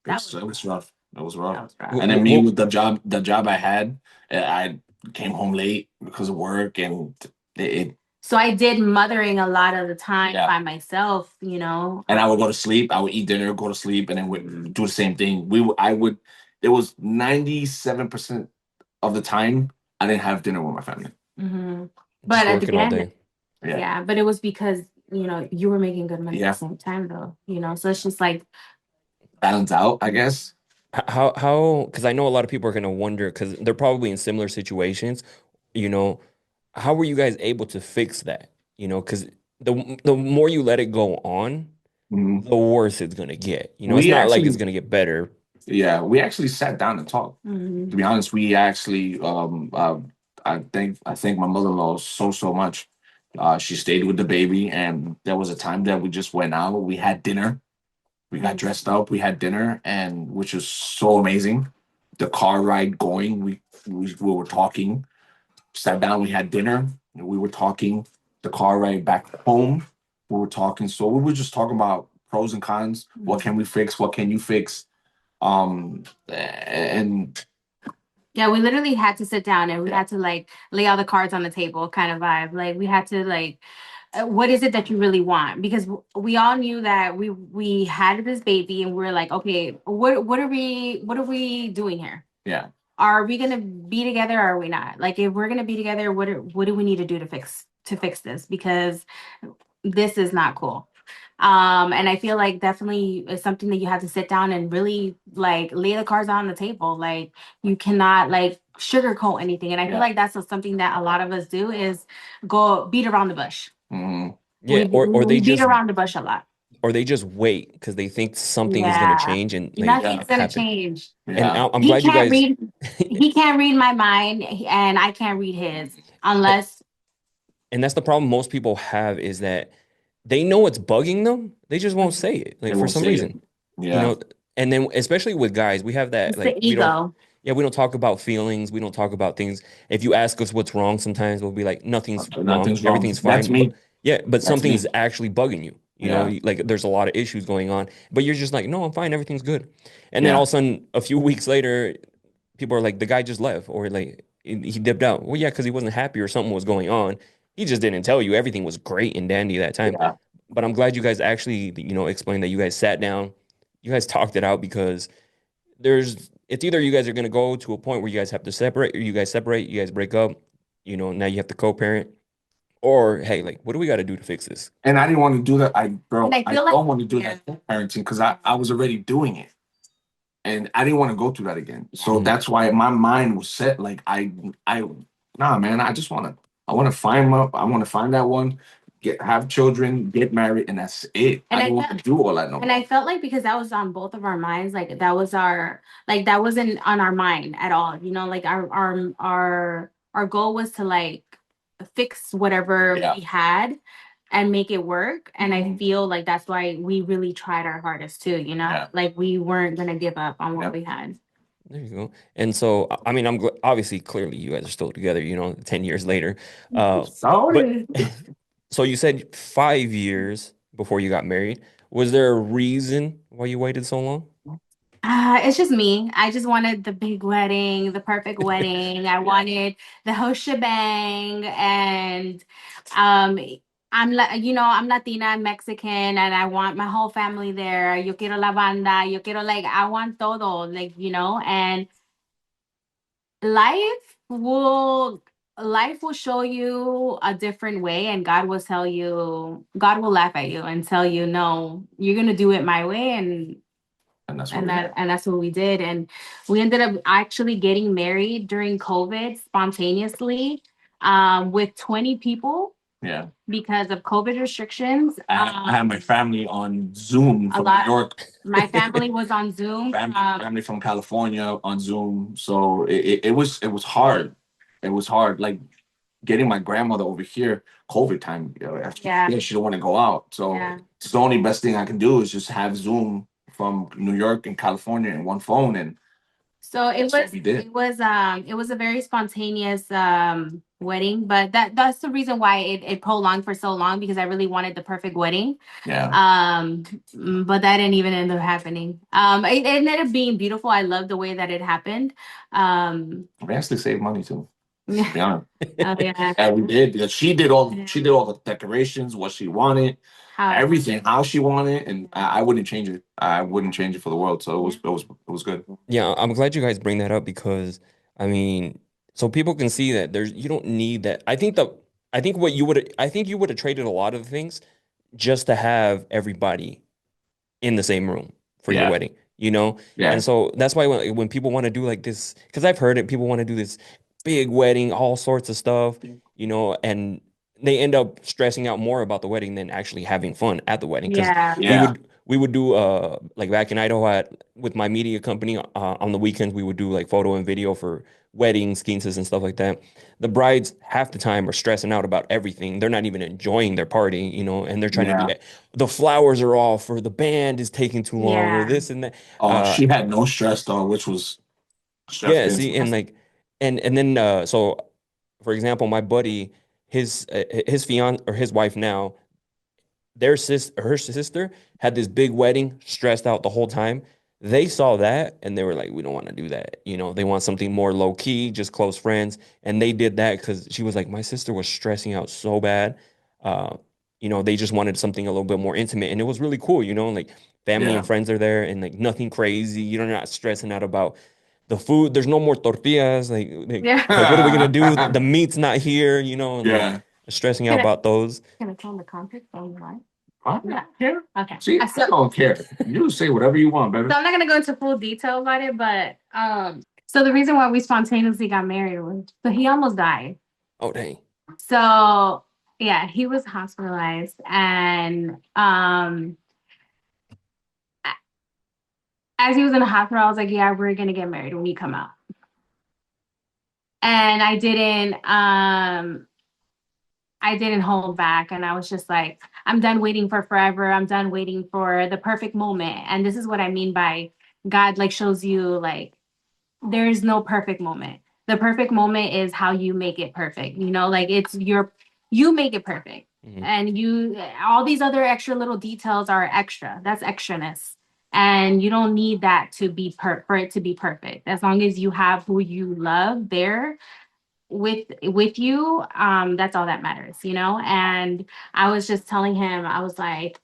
It was rough. It was rough. that was rough. And then me with the job I had, I came home late because of work, and it. So I did mothering a lot of the time Yeah. by myself, And I would go to sleep. I would eat dinner, go to sleep, and then would do the same thing. I would. It was 97% of the time I didn't have dinner with my family. But Just at working all the day. end, yeah, but it was because, you were making good money at Yeah. the same time though, so it's just like, Balance out, I guess. How, because I know a lot of people are gonna wonder because they're probably in similar situations, you know, how were you guys able to fix that? Because the more you let it go on, Mhm. the worse it's gonna get. It's We not like it's actually, gonna get better. yeah, we actually sat down and talked. To be honest, we actually, I think my mother-in-law so much. She stayed with the baby, and there was a time that we just went out. We had dinner. We got dressed up. We had dinner, and which was so amazing. The car ride going, we were talking. Sat down. We had dinner. And we were talking. The car ride back home, we were talking. So we were just talking about pros and cons. What can we fix? What can you fix? And yeah, we literally had to sit down and we had to like lay all the cards on the table kind of vibe. Like we had to like, what is it that you really want? Because we all knew that we had this baby and we're like, okay, what are we doing here? Yeah. Are we gonna be together or are we not? Like if we're gonna be together, what do we need to do to fix this? Because this is not cool. And I feel like definitely it's something that you have to sit down and really like lay the cards on the table. Like you cannot like sugarcoat anything. And I feel like that's something that a lot of us do is go beat around the bush. Mm-hmm. Yeah, or We they beat just around the bush a lot. Wait because they think something is gonna Yeah. change and like Nothing's gonna happen. change. And Yeah. I'm He glad you can't guys. read he can't read my mind and I can't read his unless And that's the problem most people have is that they know it's bugging them. They just won't say it, They like for won't some say it. reason, you Yeah. know. And then especially with guys, we have that it's the like ego. we don't talk about feelings. We don't talk about things. If you ask us what's wrong, sometimes we'll be like, nothing's wrong, Nothing's wrong. everything's That's fine. But me. yeah, but That's me. something's actually bugging you. Yeah. Like there's a lot of issues going on, but you're just like, no, I'm fine, everything's good. And then Yeah. all of a sudden, a few weeks later, people are like, the guy just left, or like he dipped out. Well, yeah, because he wasn't happy or something was going on. He just didn't tell you everything was great and dandy that time. Yeah. But I'm glad you guys actually, explained that you guys sat down, you guys talked it out because it's either you guys are gonna go to a point where you guys have to separate, or you guys separate, you guys break up. Now you have to co-parent, or hey, like, what do we got to do to fix this? And I didn't want to do that. I And I feel like don't want to do that parenting because I was already doing it. And I didn't want to go through that again. So that's why my mind was set. Like nah, man. I want to find that one. get have children, get married, and that's it. And I I don't want felt to do all that no and I more. felt like because that was on both of our minds, like that was our like that wasn't on our mind at all. You know, like our goal was to like fix whatever Yeah. we had and make it work. And I Mhm. feel like that's why we really tried our hardest too, you know? Yeah. Like we weren't gonna give up on what Yep. we had. There you go. And so, I mean, obviously, clearly, you guys are still together, 10 years later. But Sorry. so you said 5 years before you got married. Was there a reason why you waited so long? It's just me. I just wanted the big wedding, the perfect wedding. I wanted the whole shebang, and um, I'm Latina, I'm Mexican, and I want my whole family there. Yo quiero la banda, yo quiero like I want todo, like and life will life will show you a different way, and God will laugh at you and tell you, no, you're gonna do it my way, And that's what we had. and that's what we did. And we ended up actually getting married during COVID spontaneously, with 20 people Yeah. because of COVID restrictions. I had my family on Zoom A from New lot. York, My family was on Zoom. family from California on Zoom. So it was hard. It was hard. Like getting my grandmother over here, COVID time. Yeah. She don't want to go out. So Yeah. it's the only best thing I can do is just have Zoom from New York and California in one phone, and So that's what we did. it was a very spontaneous wedding, but that's the reason why it prolonged for so long because I really wanted the perfect wedding. Yeah. But that didn't even end up happening. It ended up being beautiful. I love the way that it happened. We actually saved money too. To Yeah. be honest. Oh yeah. And we did because she did all the decorations, what she wanted, How everything, how she wanted, and I wouldn't change it. I wouldn't change it for the world. So it was good. Yeah, I'm glad you guys bring that up because I mean, so people can see that you don't need that. I think you would have traded a lot of things just to have everybody in the same room for your Yeah. wedding, you know? Yeah. And so that's why when people want to do like this, because I've heard it, people want to do this big wedding, all sorts of stuff, and they end up stressing out more about the wedding than actually having fun at the wedding. Because yeah. we Yeah. would we would do like back in Idaho with my media company on the weekends we would do like photo and video for weddings, quinces, and stuff like that. The brides half the time are stressing out about everything. They're not even enjoying their party, and they're trying to do Yeah. the flowers are off or the band is taking too long or Yeah. this and that. Oh, Uh, she had no stress though, which was chef yeah, kiss. see, and like, and then so, for example, my buddy, his fiance or his wife now, her sister had this big wedding, stressed out the whole time. They saw that and they were like, we don't want to do that. They want something more low key, just close friends. And they did that because she was like, my sister was stressing out so bad. Uh, they just wanted something a little bit more intimate. And it was really cool, like family and Yeah. friends are there and like nothing crazy. You're not stressing out about the food. There's no more tortillas. Like what are we gonna do? The meat's not here, and like Yeah. stressing out Can I about those. can I tell the context on the line? I Yeah. don't care. Okay. See, I don't care. You say whatever you want, baby. So I'm not gonna go into full detail about it, but so the reason why we spontaneously got married was so he almost died. Oh dang. So yeah, he was hospitalized, and as he was in the hospital, I was like, "Yeah, we're gonna get married when you come out." And I didn't hold back, and I was just like, "I'm done waiting for forever. I'm done waiting for the perfect moment." And this is what I mean by God, like shows you like there is no perfect moment. The perfect moment is how you make it perfect. Like you make it perfect. Mhm. And all these other extra little details are extra. That's extraness. And you don't need that to be for it to be perfect. As long as you have who you love there with you, that's all that matters. And I was just telling him, I was like,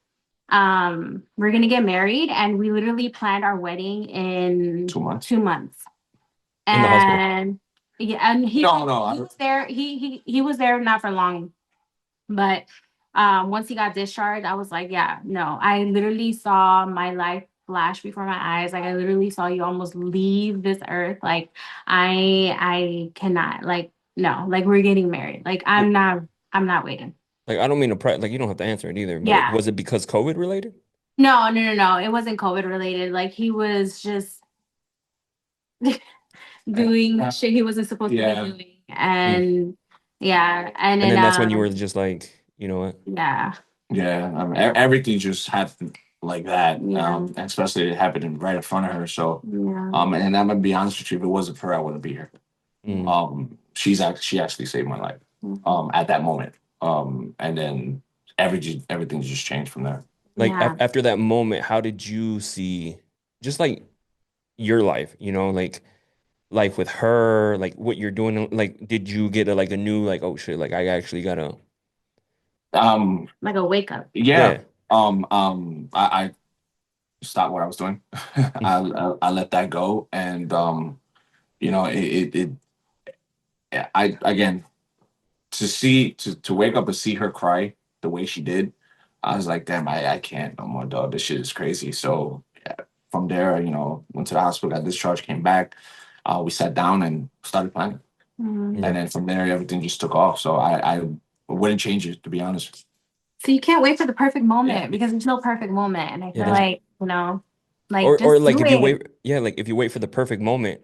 we're gonna get married, and we literally planned our wedding in 2 months. 2 months. In the hospital. And yeah, and he was there. He was there not for long, but once he got discharged, I was like, yeah, no. I literally saw my life flash before my eyes. Like I literally saw you almost leave this earth. Like I cannot. Like no. Like we're getting married. Like I'm not waiting. Like I don't mean to like you don't have to answer it either, but Yeah. was it because COVID related? No, no, no, no. It wasn't COVID related. Like he was just doing shit he wasn't supposed to be doing. Mm. And yeah, and And then then that's when you were just like, you know what? yeah. Yeah, I mean, everything just happened like that. Yeah. And especially it happened right in front of her. So, Yeah. and I'm gonna be honest with you, if it wasn't for her, I wouldn't be here. Mm. She actually saved my life. Mhm. At that moment. And then everything just changed from there. Like Yeah. after that moment, how did you see just like your life, you know, like life with her, like what you're doing? Like, did you get a like a new like, oh shit, like I actually gotta, Like a wake up. Yeah. yeah. I stopped what I was doing. I let that go, and I again to wake up and see her cry the way she did, I was like, damn, I can't no more, dog. This shit is crazy. So yeah, from there, went to the hospital, got discharged, came back. We sat down and started planning, Mhm. and Yeah. then from there, everything just took off. So I wouldn't change it, to be honest. So you can't wait for the perfect Yeah, moment because there's no perfect moment. And I Yeah. feel like, like Or just like do if you it. wait, yeah, like if you wait for the perfect moment,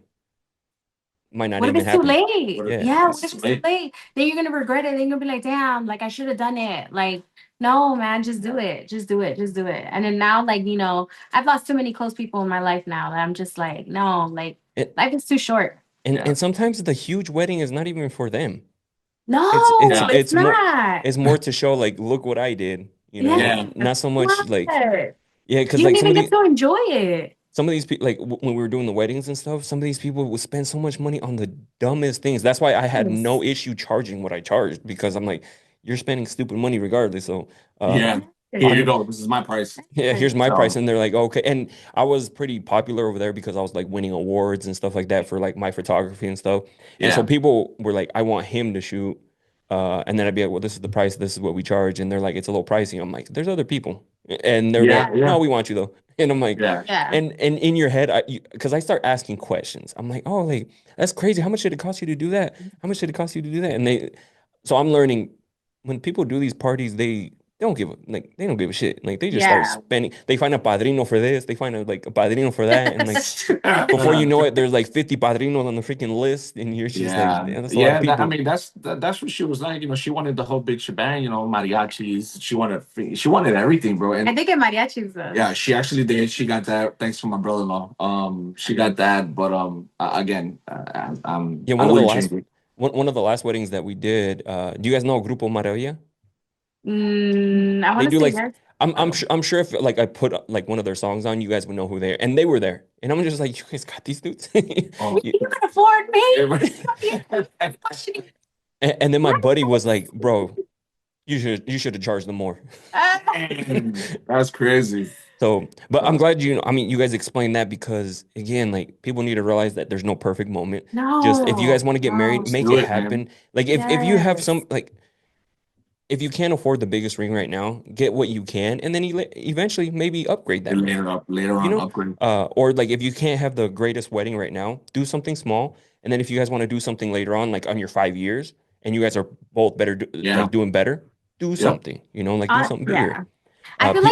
might not What if even it's too happen. late? what if Yeah. Yeah, what it's if too it's too late? late? Then you're gonna regret it. Then you're gonna be like, damn, like I should have done it. Like, no, man, just do it. Just do it. Just do it. And then now, like, I've lost too many close people in my life now that I'm just like, no, like And life is too short. Yeah, and sometimes the huge wedding is not even for them. It's it's No, yeah, it's it's more not. it's more to show like look what I did, you know, Yeah, yeah, not so much like what? yeah, because You don't like even get to enjoy it. some of these people like when we were doing the weddings and stuff, some of these people would spend so much money on the dumbest things. That's why I had no Yes. issue charging what I charged because I'm like, you're spending stupid money regardless. So yeah. Here you I'm go. This is my price. yeah, here's my price. So And they're like, okay. And I was pretty popular over there because I was like winning awards and stuff like that for like my photography and stuff. And so yeah, people were like, I want him to shoot. And then I'd be like, well, this is the price. This is what we charge. And they're like, it's a little pricey. I'm like, there's other people. And they're yeah, like, Yeah. no, yeah, we want you though. And I'm like, yeah, Yeah. and in your head, because I start asking questions. I'm like, oh, like that's crazy. How much did it cost you to do that? How much did it cost you to do that? So I'm learning when people do these parties, they don't give a shit. Like they just start Yeah. spending. They find a padrino for this. They find a padrino for that, and like before you know it, there's like 50 padrinos on the freaking list, and you're just like, yeah, damn, that's a lot of yeah. I people. mean, that's what she was like. She wanted the whole big shebang. Mariachis. She wanted everything, bro. I And think in mariachis though. yeah, she actually did. She got that. Thanks for my brother-in-law. She got that. But again, Yeah, I wouldn't change it. one of the last weddings that we did. Do you guys know Grupo Maravilla? I They want to do say like yes. I don't. I'm sure if like I put like one of their songs on, you guys would know who they are, and they were there, and I'm just like, you guys got these dudes. Oh. You can afford me. And then my buddy was like, bro, you should have charged them more. That's crazy. So, but I'm Uh, glad I mean, you guys explained that because again, like people need to realize that there's no perfect moment. Just if you guys No, want to get married, no. Let's make do it it, man. happen. Like if you have Yes. some like if you can't afford the biggest ring right now, get what you can, and then eventually maybe upgrade that And ring. later You on, know, upgrade. or like if you can't have the greatest wedding right now, do something small, and then if you guys want to do something later on, like on your 5 years, and you guys are both better, Yeah. like doing better, do Yep. something. You know, like do something bigger. Yeah. I feel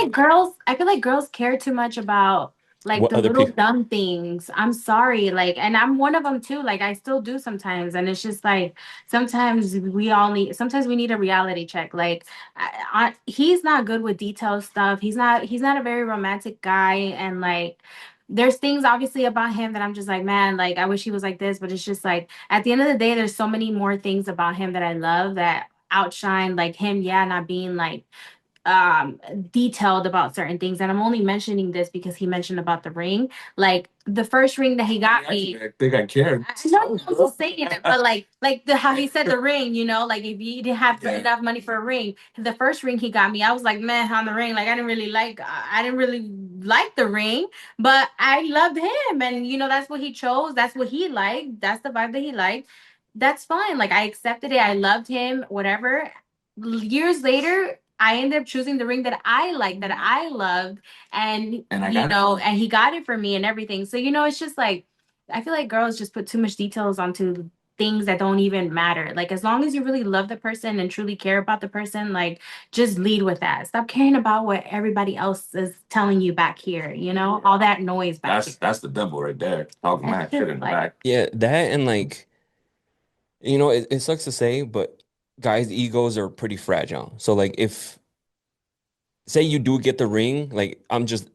like girls care too much about like What the other little people? dumb things. I'm sorry. Like, and I'm one of them too. Like I still do sometimes. And it's just like sometimes we need a reality check. Like he's not good with detailed stuff. He's not a very romantic guy. And like there's things obviously about him that I'm just like, man, like I wish he was like this, but it's just like at the end of the day, there's so many more things about him that I love that outshine like him, yeah, not being like detailed about certain things. And I'm only mentioning this because he mentioned about the ring. Like the first ring that he got me, I think I cared. I know I'm just saying it, but like the how he said the ring, like if you didn't have enough money for a ring, the first ring he got me, I was like, man, on the ring, like I didn't really like the ring, but I loved him, and that's what he chose, that's what he liked, that's the vibe that he liked. That's fine. Like I accepted it. I loved him, whatever. Years later, I ended up choosing the ring that I liked, that I loved, and And I got it. and he got it for me and everything. So it's just like I feel like girls just put too much details onto things that don't even matter. Like as long as you really love the person and truly care about the person, like just lead with that. Stop caring about what everybody else is telling you back here, you know, all that noise back here. That's the devil right there. Talking That's mad shit just in the like back. Yeah, that and like, it sucks to say, but guys' egos are pretty fragile. So like if say you do get the ring, like I'm just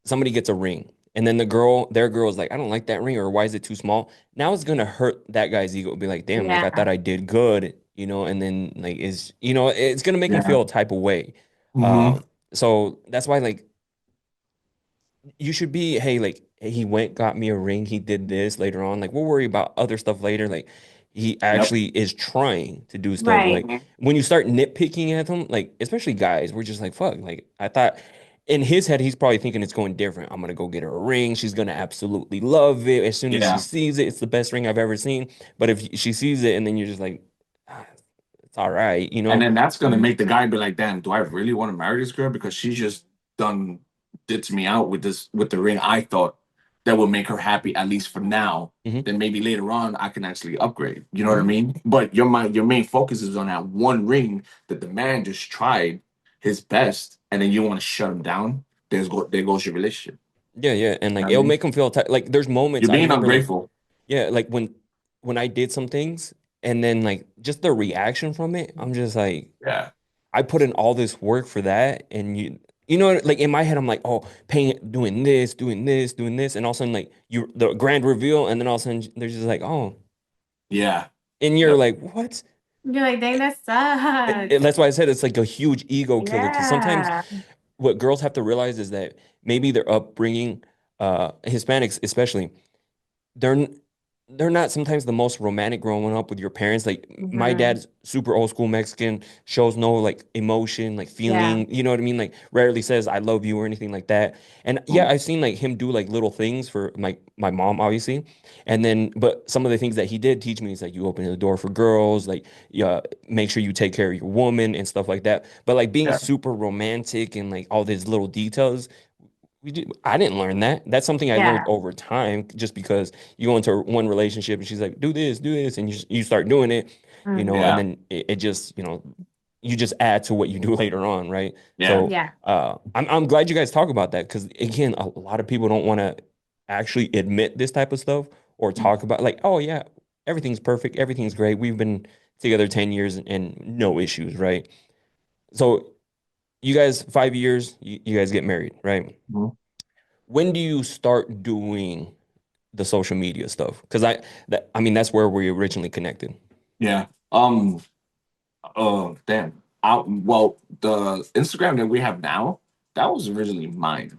somebody gets a ring and then their girl is like, I don't like that ring or why is it too small? Now it's gonna hurt that guy's ego. Be like, damn, like I yeah. thought I did good, and then like it's gonna make him Yeah. feel a type of way. Mm-hmm. Um, so that's why like you should be, hey, like hey, he went, got me a ring, he did this later on. Like we'll worry about other stuff later. Like he Yep. actually is trying to do stuff. Right. Like when you start nitpicking at them, like especially guys, we're just like, fuck. Like I thought in his head, he's probably thinking it's going different. I'm gonna go get her a ring. She's gonna absolutely love it. As soon as she Yeah. sees it, it's the best ring I've ever seen. But if she sees it and then you're just like, ah, it's all right, And then that's gonna make the guy be like, damn, do I really want to marry this girl? Because she just done ditched me out with this with the ring I thought that would make her happy, at least for now. Mhm. Then maybe later on I can actually upgrade. You know what I mean? But your main focus is on that one ring that the man just tried his best, and then you want to shut him down. There goes your relationship. Yeah, yeah, and You know like what I it'll mean? make him feel like there's moments You're I being remember like ungrateful. yeah, like when I did some things and then like just the reaction from it, I'm just like Yeah. I put in all this work for that and like in my head I'm like, oh, paying doing this, doing this, and all of a sudden like the grand reveal and then all of a sudden they're just like, oh, Yeah. and you're Yep. like, what? You're like, dang, that sucks. That's why I said it's like a huge ego killer because sometimes Yeah. what girls have to realize is that maybe their upbringing, Hispanics especially, they're they're not sometimes the most romantic growing up with your parents. Like my Mhm. dad's super old school Mexican, shows no like emotion, like Yeah. feeling, you know what I mean? Like rarely says I love you or anything like that. And yeah, Mhm. I've seen like him do like little things for my mom, obviously. And then but some of the things that he did teach me is like you open the door for girls, like yeah, make sure you take care of your woman and stuff like that. But like being Yeah. super romantic and like all these little details I didn't learn that. That's something I learned Yeah. over time just because you go into one relationship and she's like, do this, and you start doing it, Mhm. and Yeah. then it just, you just add to what you do later on, right? Yeah. So Yeah. I'm glad you guys talk about that because again, a lot of people don't want to actually admit this type of stuff or talk about like, oh yeah, everything's perfect, everything's great. We've been together 10 years and no issues, right? So you guys, 5 years, you guys get married, right? Mhm. When do you start doing the social media stuff? Because I mean, that's where we originally connected. Yeah. Damn. Well, the Instagram that we have now, that was originally mine.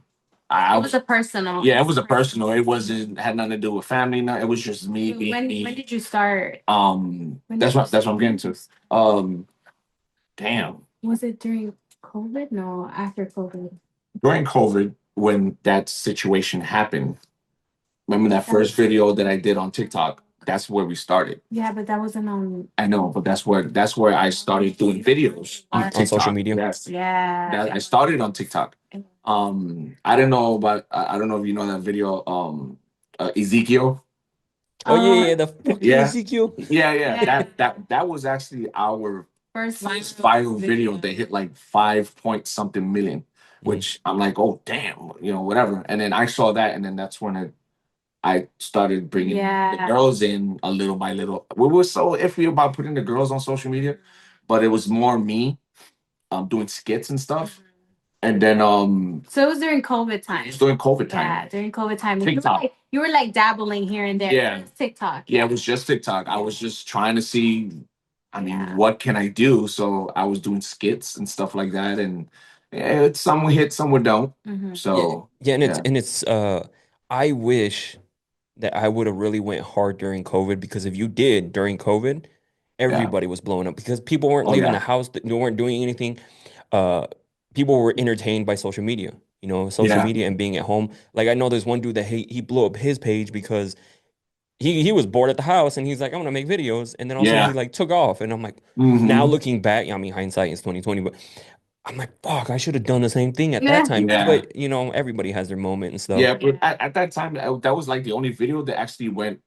I It was was, a personal. yeah, it was a personal. It wasn't had nothing to do with family. No, it was just me being When me. did you start? When That's did you what I'm getting to. Um, damn. Was it during COVID? No, after COVID. During COVID, when that situation happened, remember that That was, first video that I did on TikTok? That's where we started. yeah, but that wasn't on. I know, but that's where I started doing videos on On social TikTok. media? Yes. Yeah. That I started on TikTok. I don't know, but I don't know if you know that video. Ezekiel. Oh yeah, Oh, yeah, the fucking Yeah, Ezekiel. yeah. yeah. That was actually our First viral video. They hit like 5 point something million, Mhm. which I'm like, oh damn, whatever. And then I saw that, and then that's when I started bringing the girls in a little by little. We were so iffy about putting the girls on social media, but it was more me doing skits and stuff. And then So it was during COVID time. it's during COVID time. Yeah, during COVID time. TikTok. You were like dabbling here and there. Yeah. It was TikTok. Yeah, it was just TikTok. I was just trying to see, I mean, Yeah. what can I do? So I was doing skits and stuff like that. And yeah, some would hit, some would don't. Mhm. So Yeah, and yeah, it's I wish that I would have really went hard during COVID because if you did during COVID, yeah. everybody was blowing up because people weren't Oh leaving the yeah. house, they weren't doing anything. Uh, People were entertained by social media, social Yeah. media and being at home. Like I know there's one dude that he blew up his page because he was bored at the house and he's like, I'm gonna make videos, and then all of a sudden he Yeah. like took off, and I'm like, now Hmm. looking back, I mean hindsight is 2020, but I'm like, fuck, I should have done the same thing at that Yeah. time. Yeah. But everybody has their moment and stuff. Yeah. But at that time, that was like the only video that actually went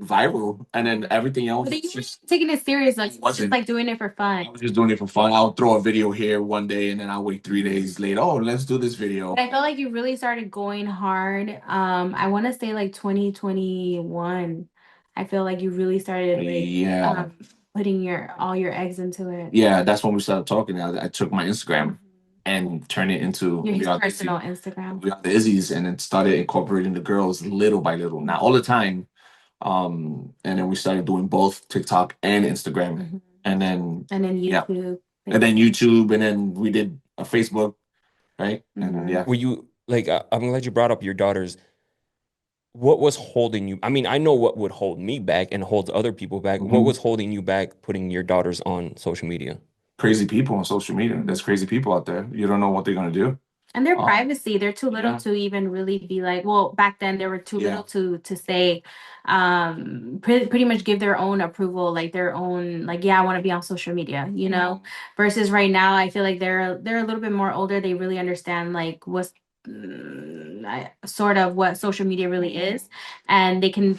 viral, and then everything else But you is just taking it serious, like just wasn't. like doing it for I fun. was just doing it for fun. I'll throw a video here one day, and then I'll wait 3 days later. Oh, let's do this video. But I felt like you really started going hard. I want to say like 2021. I feel like you really started like Yeah, putting your all your eggs into it. yeah. That's when we started talking. I took my Instagram and turned it into Your We Are the personal Izzy- Instagram. We Are the Izzies, and then started incorporating the girls little by little, not all the time. And then we started doing both TikTok and Instagram, and then And then yeah, YouTube. and then YouTube, and then we did a Facebook, right? And then yeah, Were you like, I'm glad you brought up your daughters. What was holding you? I mean, I know what would hold me back and holds other people back. What Mhm. was holding you back putting your daughters on social media? Crazy people on social media. There's crazy people out there. You don't know what they're gonna do. And their privacy, they're too little Yeah. to even really be like, well, back then they were too Yeah. little to say, pretty much give their own approval, like their own, like, yeah, I want to be on social media, you know, versus right now, I feel like they're a little bit more older. They really understand like what's sort of what social media really is, and they can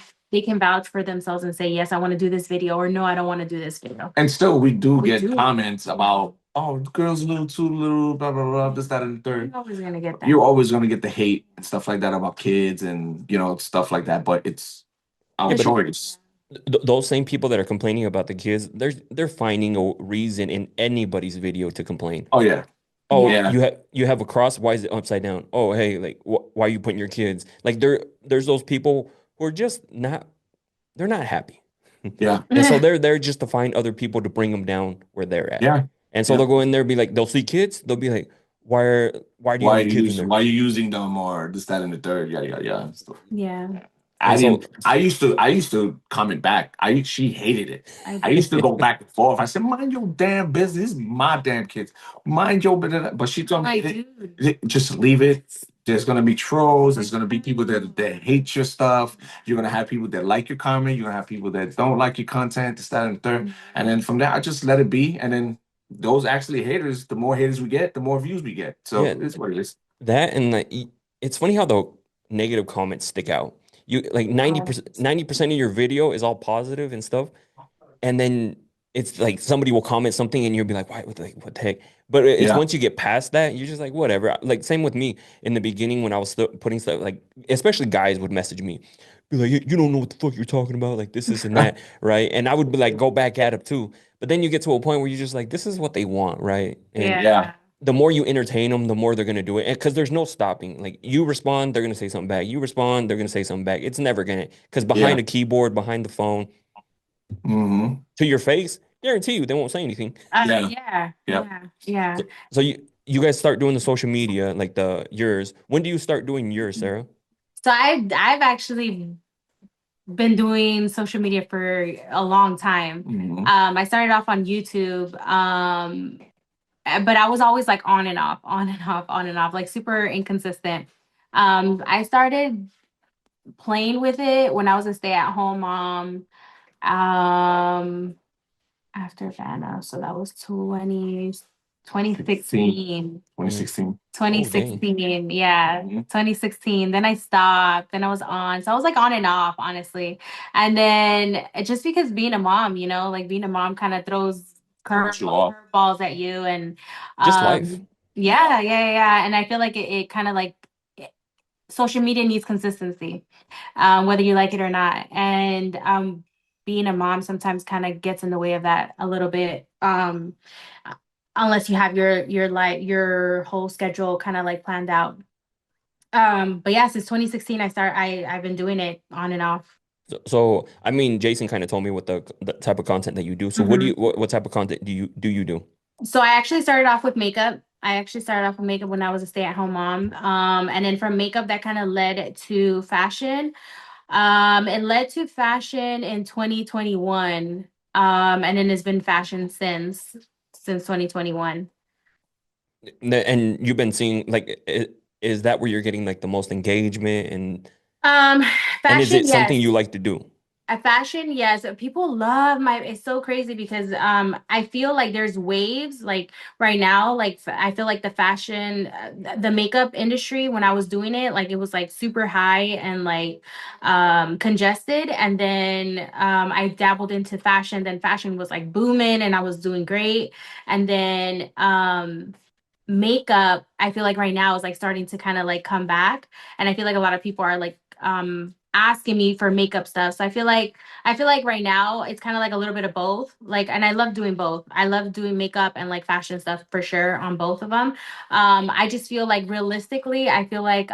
vouch for themselves and say, yes, I want to do this video, or no, I don't want to do this video. And still, we do We get do. comments about, oh, the girl's a little too little, blah blah blah, this, that, and the third. You're always gonna get that. You're always gonna get the hate and stuff like that about kids and stuff like that. But it's our Yeah, but choice. those same people that are complaining about the kids, they're finding a reason in anybody's video to complain. Oh yeah, Oh, Yeah. you have a cross. Why is it upside down? Oh, hey, like why are you putting your kids? Like there's those people who are just not. They're not happy. yeah, And so they're there just to find other people to bring them down where they're at. yeah, And so yeah. they'll go in there and be like, they'll see kids, they'll be like, why do you Why have you kids in there? why you using them or this, that, and the third? Yeah, yeah, yeah. Yeah. I And so didn't. I used to comment back. She hated it. I did. used to go back and forth. I said, "Mind your damn business. This is my damn kids. Mind your business." But she told I me, do. Just leave it. There's gonna be trolls. There's gonna be people that hate your stuff. You're gonna have people that like your comment. You're gonna have people that don't like your content. This, that, and the third. And then from there, I just let it be. And then those actually haters. The more haters we get, the more views we get. So yeah, it's what it is. that and like it's funny how the negative comments stick out. You like 90% of your video is all positive and stuff. And then it's like somebody will comment something and you'll be like, why, what the heck? But it's Yeah. once you get past that, you're just like, whatever. Like, same with me in the beginning when I was still putting stuff, like, especially guys would message me, be like, you don't know what the fuck you're talking about, like this and that, right? And I would be like, go back at it too. But then you get to a point where you're just like, this is what they want, right? And Yeah. the more you entertain them, the more they're gonna do it. And because there's no stopping. Like you respond, they're gonna say something back. You respond, they're gonna say something back. It's never gonna, because behind Yeah. a keyboard, behind the phone, Mm-hmm. to your face, guarantee you they won't say anything. Yeah. Yeah. Yep. Yeah. So you guys start doing the social media like the yours. When do you start doing yours, Sarah? So I've actually been doing social media for a long time. Mhm. I started off on YouTube, but I was always like on and off, on and off, on and off, like super inconsistent. I started playing with it when I was a stay-at-home mom. Um, after Vanna, so that was 2016. 2016. Oh, dang. 2016, yeah, 2016. Then I stopped. Then I was on. So I was like on and off, honestly. And then just because being a mom, like being a mom kind of throws You off. curveballs at you, and Just life. yeah. And I feel like it kind of like social media needs consistency, whether you like it or not. And being a mom sometimes kind of gets in the way of that a little bit. Unless you have your whole schedule kind of like planned out. But yeah, since 2016, I've been doing it on and off. So I mean, Jason kind of told me what the type of content that you do. So what type of content do you do? So I actually started off with makeup. I actually started off with makeup when I was a stay-at-home mom. And then from makeup, that kind of led to fashion. It led to fashion in 2021. And then it's been fashion since 2021. And you've been seeing like is that where you're getting like the most engagement and is Fashion, it something yes. you like to do? At fashion, yes, people love my. It's so crazy because I feel like there's waves like right now. Like I feel like the fashion, the makeup industry when I was doing it, like it was like super high and like congested. And then I dabbled into fashion. Then fashion was like booming, and I was doing great. And then makeup, I feel like right now is like starting to kind of like come back. And I feel like a lot of people are like asking me for makeup stuff. So I feel like right now it's kind of like a little bit of both. Like, and I love doing both. I love doing makeup and like fashion stuff for sure on both of them. I just feel like realistically, I feel like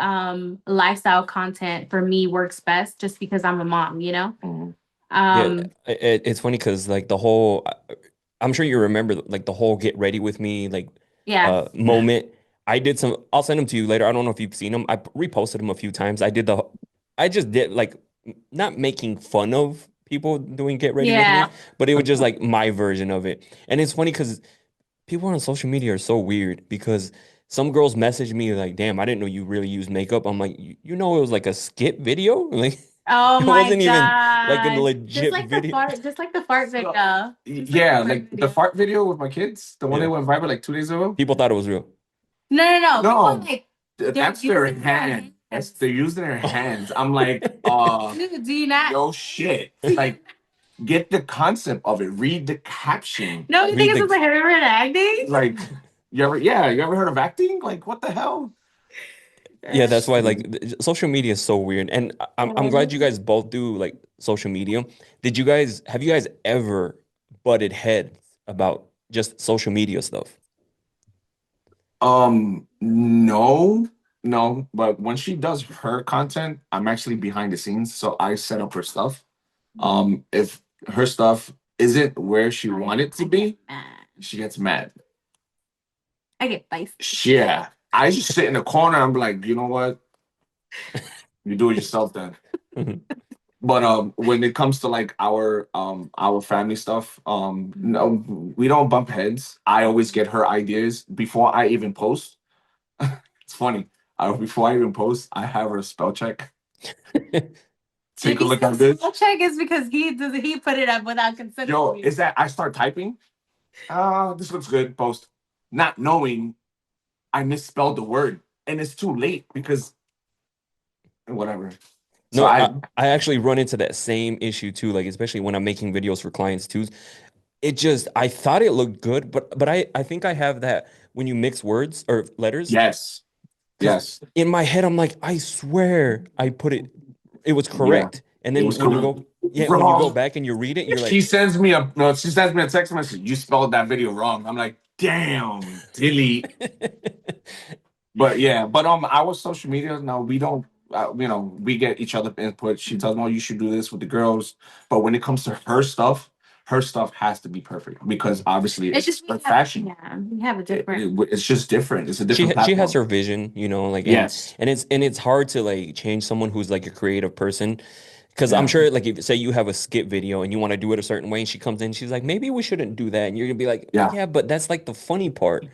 lifestyle content for me works best just because I'm a mom, you know? Mhm. Yeah, Um, it's funny because like the whole, I'm sure you remember like the whole get ready with me like yeah. moment. I did some. I'll send them to you later. I don't know if you've seen them. I reposted them a few times. I just did like not making fun of people doing get ready with me, Yeah. but it was just like my version of it. And it's funny because people on social media are so weird because some girls message me like, "Damn, I didn't know you really use makeup." I'm like, you know, it was like a skit video, like Oh it my wasn't even like a gosh. legit video. Just like the fart So, video. Just like the yeah, fart like the video. fart video with my kids, the one that Yeah, went viral like 2 days ago. people thought it was real. No, no, no. People are No, like they're that's their using their hand. That's hands. they're using their hands. I'm like, Dude, do you not? no shit. Like, get the concept of it. Read the caption. No, you think Read it's just the like have you ever heard of acting? like. You ever heard of acting? Like, what the hell? Yeah, that's why Shit. like social media is so weird. And I'm glad you Mhm. guys both do like social media. Have you guys ever butted heads about just social media stuff? No, no. But when she does her content, I'm actually behind the scenes, so I set up her stuff. If her stuff isn't where she wanted it to I get be, mad. she gets mad. I get feisty. Yeah. I just sit in the corner and I'm like, you know what? You do it yourself then. But when it comes to like our family stuff, no, we don't bump heads. I always get her ideas before I even post. It's funny. Before I even post, I have her spell check. If Take a he look at says this. spell check, it's because he put it up without consent from Yo, you. is that I start typing? This looks good. Post. Not knowing I misspelled the word. And it's too late because whatever. So No, I I actually run into that same issue too, like especially when I'm making videos for clients too. It just I thought it looked good, but I think I have that when you mix words or letters, yes. because Yes. in my head I'm like, I swear I put it was Yeah. correct. And It then was when you cool. go, yeah, when you go Wrong. back and you read it, you're She like, sends me a no, she sends me a text message. You spelled that video wrong. I'm like, damn, delete. But yeah, but our social media, no, we don't. We get each other input. She tells me, "Oh, you should do this with the girls." But when it comes to her stuff has to be perfect because obviously It's it's just her fashion. we have a different. It's just different. It's a different she has platform. her vision, you know, like Yes. and it's hard to like change someone who's like a creative person. Because I'm Yeah. sure, like, if say you have a skit video and you want to do it a certain way, and she comes in, she's like, maybe we shouldn't do that, and you're gonna be like, Yeah. yeah, but that's like the funny part,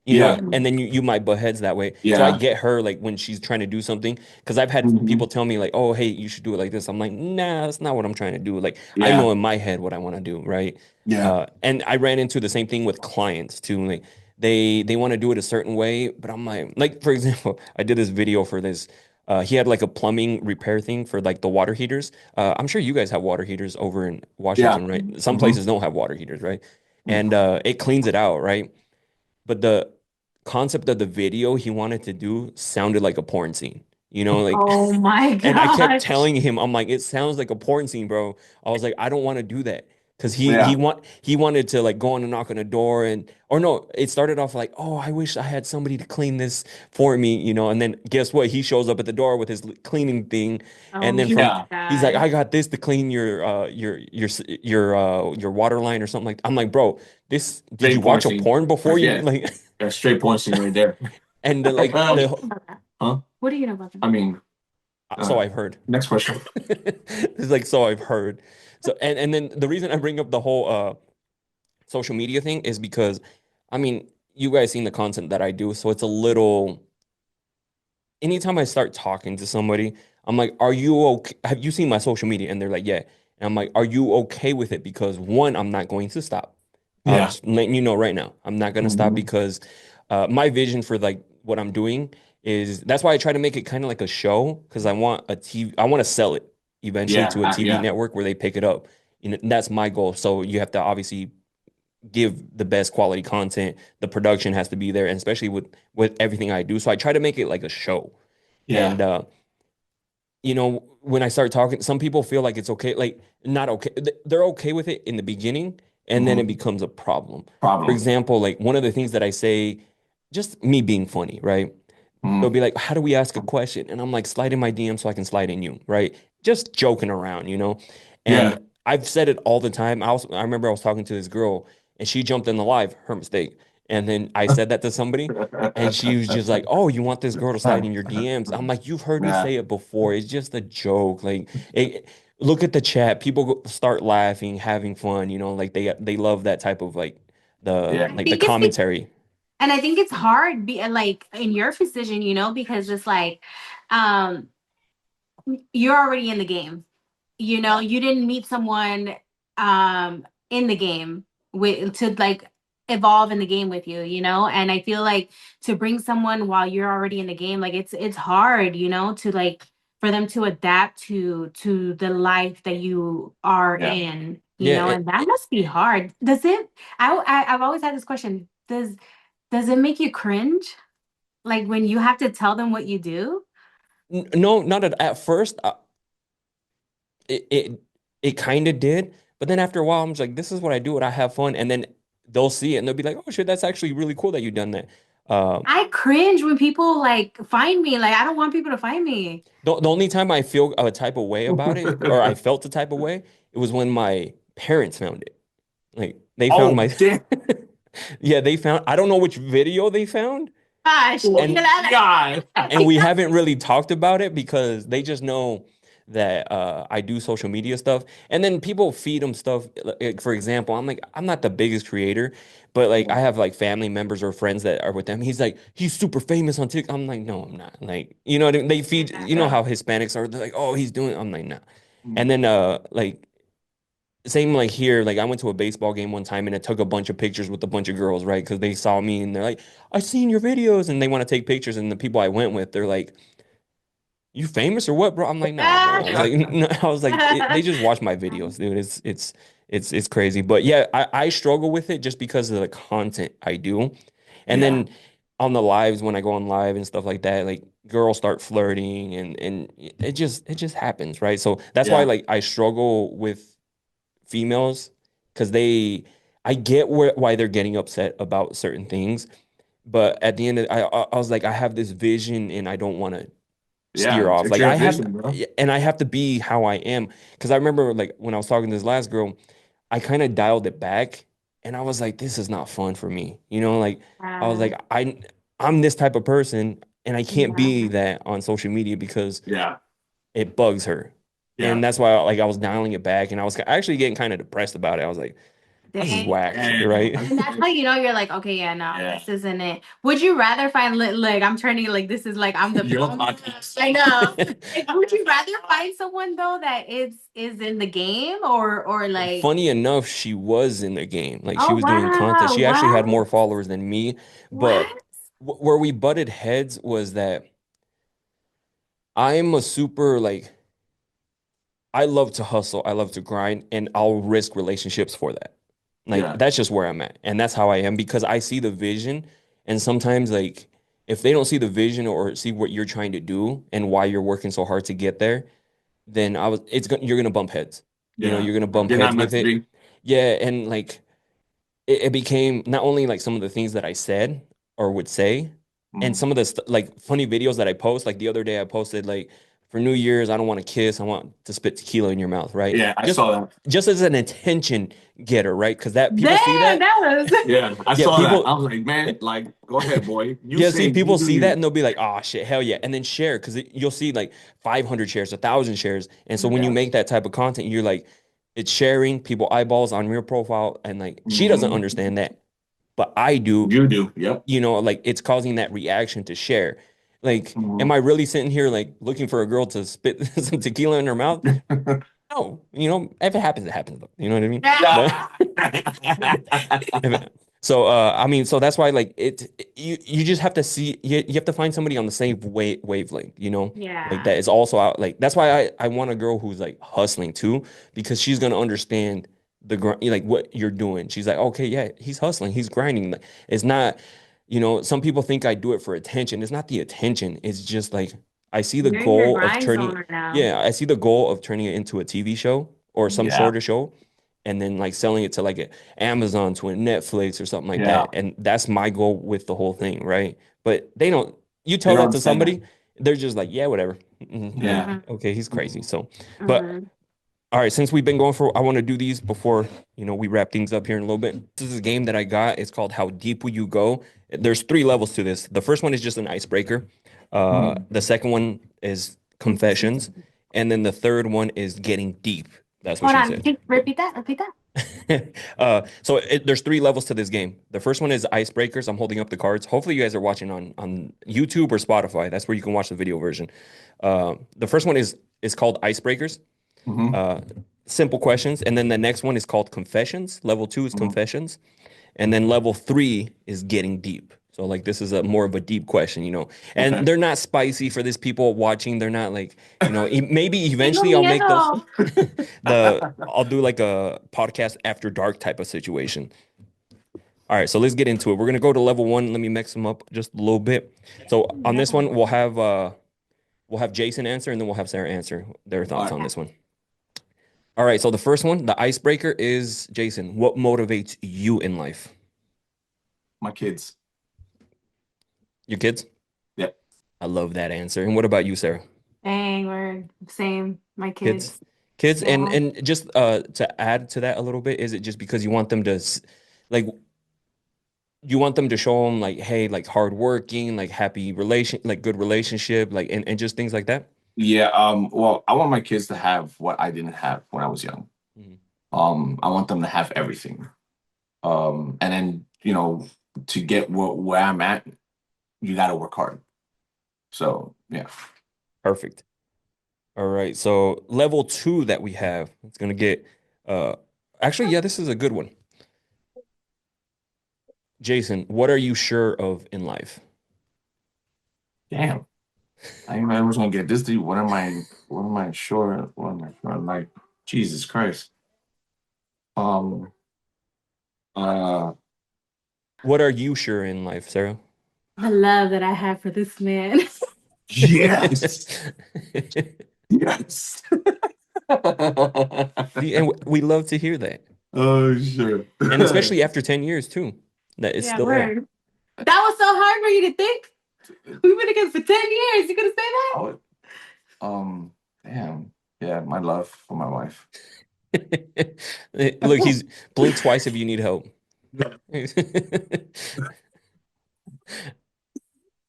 you know. Yeah. And then you might butt heads that way. So I Yeah. get her like when she's trying to do something, because I've had people Mhm. tell me like, oh, hey, you should do it like this. I'm like, nah, that's not what I'm trying to do. Like, I Yeah. know in my head what I want to do, right? Yeah. And I ran into the same thing with clients too. Like, they want to do it a certain way, but I'm like for example, I did this video for this. He had like a plumbing repair thing for like the water heaters. I'm sure you guys have water heaters over in Yeah. Washington, right? Some Hmm. places don't have water heaters, right? And it cleans it out, right? But the concept of the video he wanted to do sounded like a porn scene. You know, like, Oh my and I kept gosh. telling him, I'm like, it sounds like a porn scene, bro. I was like, I don't want to do that. Cause Yeah. he wanted to like go on and knock on a door and or no, it started off like, oh, I wish I had somebody to clean this for me, you know. And then guess what? He shows up at the door with his cleaning thing, Oh and then my from Yeah. he's like, gosh. I got this to clean your water line or something like. I'm like, bro, this did you Straight porn watch a scene. porn before Right. you Yeah. like? That's straight porn scene right there. And like What do the you know about that? Huh? What do you know about that? I mean, so uh, I've heard. next question. It's like so I've heard. So and then the reason I bring up the whole social media thing is because I mean, you guys seen the content that I do, so it's a little anytime I start talking to somebody, I'm like, "Are you okay? Have you seen my social media?" And they're like, "Yeah." And I'm like, are you okay with it? Because one, I'm not going to stop. I'm Yeah. just letting you know right now. I'm not gonna stop Hmm. because my vision for like what I'm doing is that's why I try to make it kind of like a show because I want a TV, I want to sell it eventually Yeah. to a TV Yeah. network where they pick it up. You know, that's my goal. So you have to obviously give the best quality content. The production has to be there, and especially with everything I do. So I try to make it like a show. Yeah. And you know, when I start talking, some people feel like it's okay, like not okay. They're okay with it in the beginning, and then it Hmm. becomes a problem. For Problem. example, like one of the things that I say, just me being funny, right? They'll Hmm. be like, "How do we ask a question?" And I'm like, "Slide in my DM so I can slide in you," right? Just joking around, you know. And Yeah. I've said it all the time. I remember I was talking to this girl, and she jumped in the live, her mistake. And then I said that to somebody, and she was just like, "Oh, you want this girl to slide in your DMs?" I'm like, "You've heard me Yeah. say it before. It's just a joke. Like, look at the chat. People start laughing, having fun. You know, like they love that type of like Yeah. I the think commentary." and I think it's hard be like in your position, because it's like um you're already in the game. You didn't meet someone in the game with to like evolve in the game with you, and I feel like to bring someone while you're already in the game, like it's hard, to like for them to adapt to the life that you are Yeah. in, Yeah, and that must be hard. Does it I've always had this question. Does it make you cringe? Like when you have to tell them what you do? no, not at first. It it kind of did, but then after a while, I'm just like, this is what I do, and I have fun, and then they'll see it and they'll be like, oh shit, that's actually really cool that you've done that. I cringe when people like find me. Like I don't want people to find me. The only time I feel a type of way about it, or I felt a type of way, it was when my parents found it. Like they found Oh, my, damn. yeah, they found. I don't know which video they found, Gosh, Oh, and God. we haven't really talked about it because they just know that I do social media stuff, and then people feed them stuff. Like, for example, I'm like, I'm not the biggest creator, but like I have like family members or friends that are with them. He's like, he's super famous on TikTok. I'm like, no, I'm not. Like, you know what I mean? They feed, you know Yeah. how Hispanics are. They're like, oh, he's doing. I'm like, nah. And Mhm. then like same like here, like I went to a baseball game one time and it took a bunch of pictures with a bunch of girls, right? Because they saw me and they're like, I've seen your videos, and they want to take pictures. And the people I went with, they're like, you famous or what, bro? I'm like, nah, bro. I was like, no, I was like, they just watch my videos, dude. It's crazy. But yeah, I struggle with it just because of the content I do. And Yeah. then on the lives, when I go on live and stuff like that, like girls start flirting and it just happens, right? So that's why Yeah. like I struggle with females because I get why they're getting upset about certain things, but at the end of I was like, I have this vision and I don't want to steer Yeah. off. It's Like your I have, vision, bro. and I have to be how I am. Because I remember like when I was talking to this last girl, I kind of dialed it back, and I was like, this is not fun for me. You know, like I was Yeah, like, I'm this type of person, and I can't yeah. be that on social media because Yeah. it bugs her. And Yeah. that's why like I was dialing it back, and I was actually getting kind of depressed about it. I was like, this is Dang. whack, right? Damn. And that's how you're like, okay, yeah, no, Yeah. this isn't it. Would you rather find like I'm turning it like this is like I'm the Your podcast. I know. Like, would you rather find someone though that is in the game or like Funny enough, she was in the game. Like she oh was doing content. wow, She actually had what? more followers than me. But What? where we butted heads was that I'm a super like I love to hustle, I love to grind, and I'll risk relationships for that. Like Yeah. that's just where I'm at. And that's how I am because I see the vision. And sometimes like if they don't see the vision or see what you're trying to do and why you're working so hard to get there, then you're gonna bump heads. You know, Yeah. you're gonna bump You're heads not meant with to it. be. Yeah, and like it became not only like some of the things that I said or would say, and Mm. some of the like funny videos that I post. Like the other day, I posted like for New Year's, I don't want to kiss, I want to spit tequila in your mouth, right? Yeah, I saw that. Just as an attention getter, right? Because that people see Damn, that, that was Yeah, I yeah, saw that. I people. was like, man, like, go ahead, boy. You Yeah, say see, you people do see that you. and they'll be like, "Oh shit, hell yeah!" And then share because you'll see like 500 shares, 1,000 shares, and so when you Yeah. make that type of content, you're like, it's sharing people eyeballs on your profile, and like she doesn't Hmm. understand that, but I do. You do. Yep. You know, like it's causing that reaction to share. Like, am Hmm. I really sitting here like looking for a girl to spit some tequila in her mouth? No, if it happens, it happens. You know what I mean? But Yeah. so I mean, so that's why like you just have to see you have to find somebody on the same wavelength, like Yeah. that is also out. Like that's why I want a girl who's like hustling too, because she's gonna understand the grind, like what you're doing. She's like, okay, yeah, he's hustling, he's grinding. Like, it's not, some people think I do it for attention. It's not the attention. It's just like I see the You're in your goal of grind turning, zone right now. yeah, I see the goal of turning it into a TV show or some Yeah. shorter show, and then like selling it to like a Amazon to a Netflix or something like Yeah. that. And that's my goal with the whole thing, right? But they don't. You They tell don't that to understand that. somebody, they're just like, yeah, whatever. Like, Yeah. Hmm. okay, he's crazy. So, but Hmm. all right, since we've been going for, I want to do these before, we wrap things up here in a little bit. This is a game that I got. It's called How Deep Will You Go? There's three levels to this. The first one is just an icebreaker. Mhm. The second one is confessions. And then the third one is getting deep. That's what Hold she on. said. Repeat that. Repeat that. So there's three levels to this game. The first one is icebreakers. I'm holding up the cards. Hopefully, you guys are watching on YouTube or Spotify. That's where you can watch the video version. The first one is called icebreakers, Mhm. uh, simple questions, and then the next one is called confessions. Level two is Mhm. confessions, and then level three is getting deep. So like this is a more of a deep question. And Okay. they're not spicy for this people watching. They're not like, maybe Tengo eventually I'll make those miedo. I'll do like a podcast after dark type of situation. All right, so let's get into it. We're gonna go to level one. Let me mix them up just a little bit. So on this one, we'll have Jason answer, and then we'll have Sarah answer their All thoughts right. on this one. All right, so the first one, the icebreaker is Jason. What motivates you in life? My kids. Your kids? Yep. I love that answer. And what about you, Sarah? Dang, we're same. My Kids? kids. Kids, and Yeah. and just to add to that a little bit, is it just because you want them to like you want them to show them like, hey, like hardworking, like happy relation, like good relationship, like and just things like that? Yeah. Well, I want my kids to have what I didn't have when I was young. Mhm. I want them to have everything. And then, to get where I'm at, you got to work hard. So, yeah. Perfect. All right. So level two that we have, it's gonna get uh actually, yeah, this is a good one. Jason, what are you sure of in life? Damn. I didn't know I was gonna get this deep. What am I sure? What am I sure? Like, Jesus Christ. Um, uh, What are you sure in life, Sarah? The love that I have for this man. yes. Yes. See, and we love to hear that. Oh, sure. And especially after 10 years too, that it's Yeah, still there. word. That was so hard for you to think. We've been together for 10 years. You gonna say that? Oh, damn. Yeah, my love for my wife. Look, he's blink twice if you need help.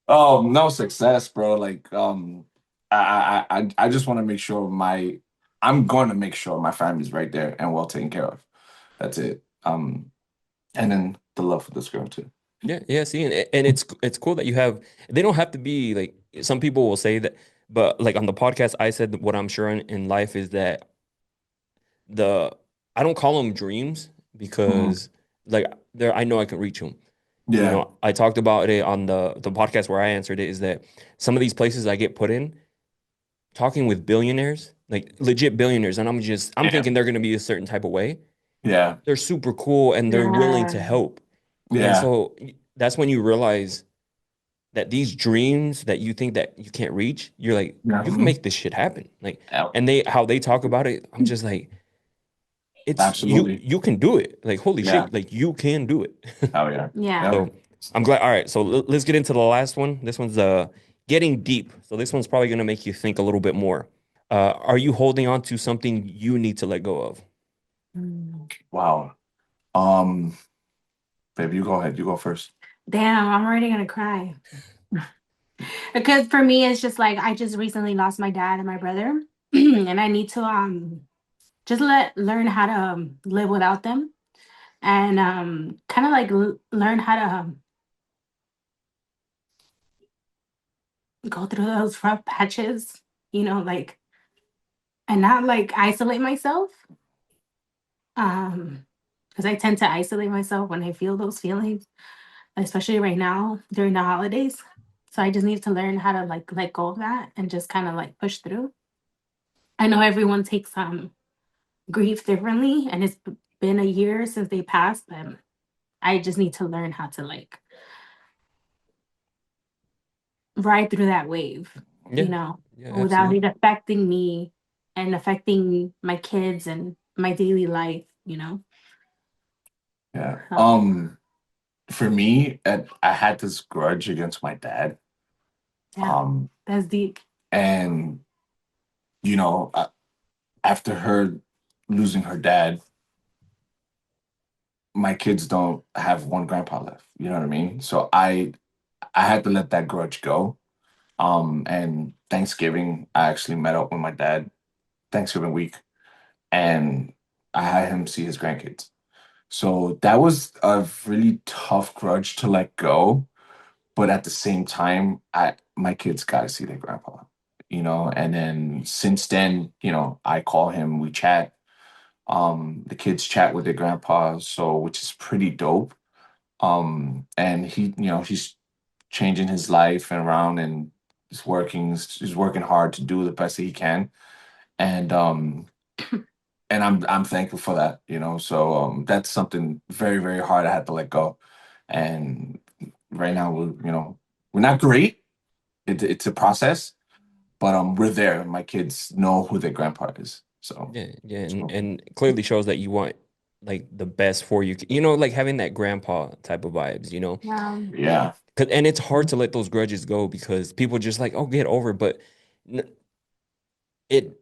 Oh, no success, bro. Like, I just want to make sure I'm going to make sure my family's right there and well taken care of. That's it. And then the love for this girl too. Yeah, yeah. See, and it's cool that you have. They don't have to be like some people will say that, but like on the podcast, I said that what I'm sure in life is that the I don't call them dreams Mhm. because like there I know I can reach them. Yeah. I talked about it on the podcast where I answered it is that some of these places I get put in, talking with billionaires, like legit billionaires, and I'm thinking Damn. they're gonna be a certain type of way. Yeah. They're super cool and they're willing Yeah. to help. And Yeah. so that's when you realize that these dreams that you think that you can't reach, you're like, Yeah. you can make this shit happen. Like, Yeah. and how they talk about it, I'm just like, it's you Absolutely. you can do it. Like, holy Yeah. shit, like you can do it. Oh yeah. Yeah. Yeah. So I'm glad. All right, so let's get into the last one. This one's getting deep. So this one's probably gonna make you think a little bit more. Are you holding on to something you need to let go of? Mm. Wow. Babe, you go ahead. You go first. Damn, I'm already gonna cry. Because for me, it's just like I just recently lost my dad and my brother, and I need to just learn how to live without them, and kind of like learn how to go through those rough patches. Like and not like isolate myself. Because I tend to isolate myself when I feel those feelings, especially right now during the holidays. So I just need to learn how to like let go of that and just kind of like push through. I know everyone takes grief differently, and it's been a year since they passed, but I just need to learn how to like ride through that wave, Yeah, yeah, without it absolutely. affecting me and affecting my kids and my daily life. Yeah. So For me, I had this grudge against my dad. yeah, Um, that's deep. and you know, after her losing her dad, my kids don't have one grandpa left. You know what I mean? So I had to let that grudge go. And Thanksgiving, I actually met up with my dad Thanksgiving week, and I had him see his grandkids. So that was a really tough grudge to let go. But at the same time, I my kids got to see their grandpa, And then since then, I call him, we chat. The kids chat with their grandpa, so which is pretty dope. And he's changing his life and around, and he's working hard to do the best that he can. And I'm thankful for that. So that's something very, very hard I had to let go. And right now we're not great. It's a process, but we're there. My kids know who their grandpa is. So, Yeah, yeah, and so and clearly shows that you want like the best for you. Like having that grandpa type of vibes. Yeah. yeah. And it's hard to let those grudges go because people just like, oh, get over it, but n- it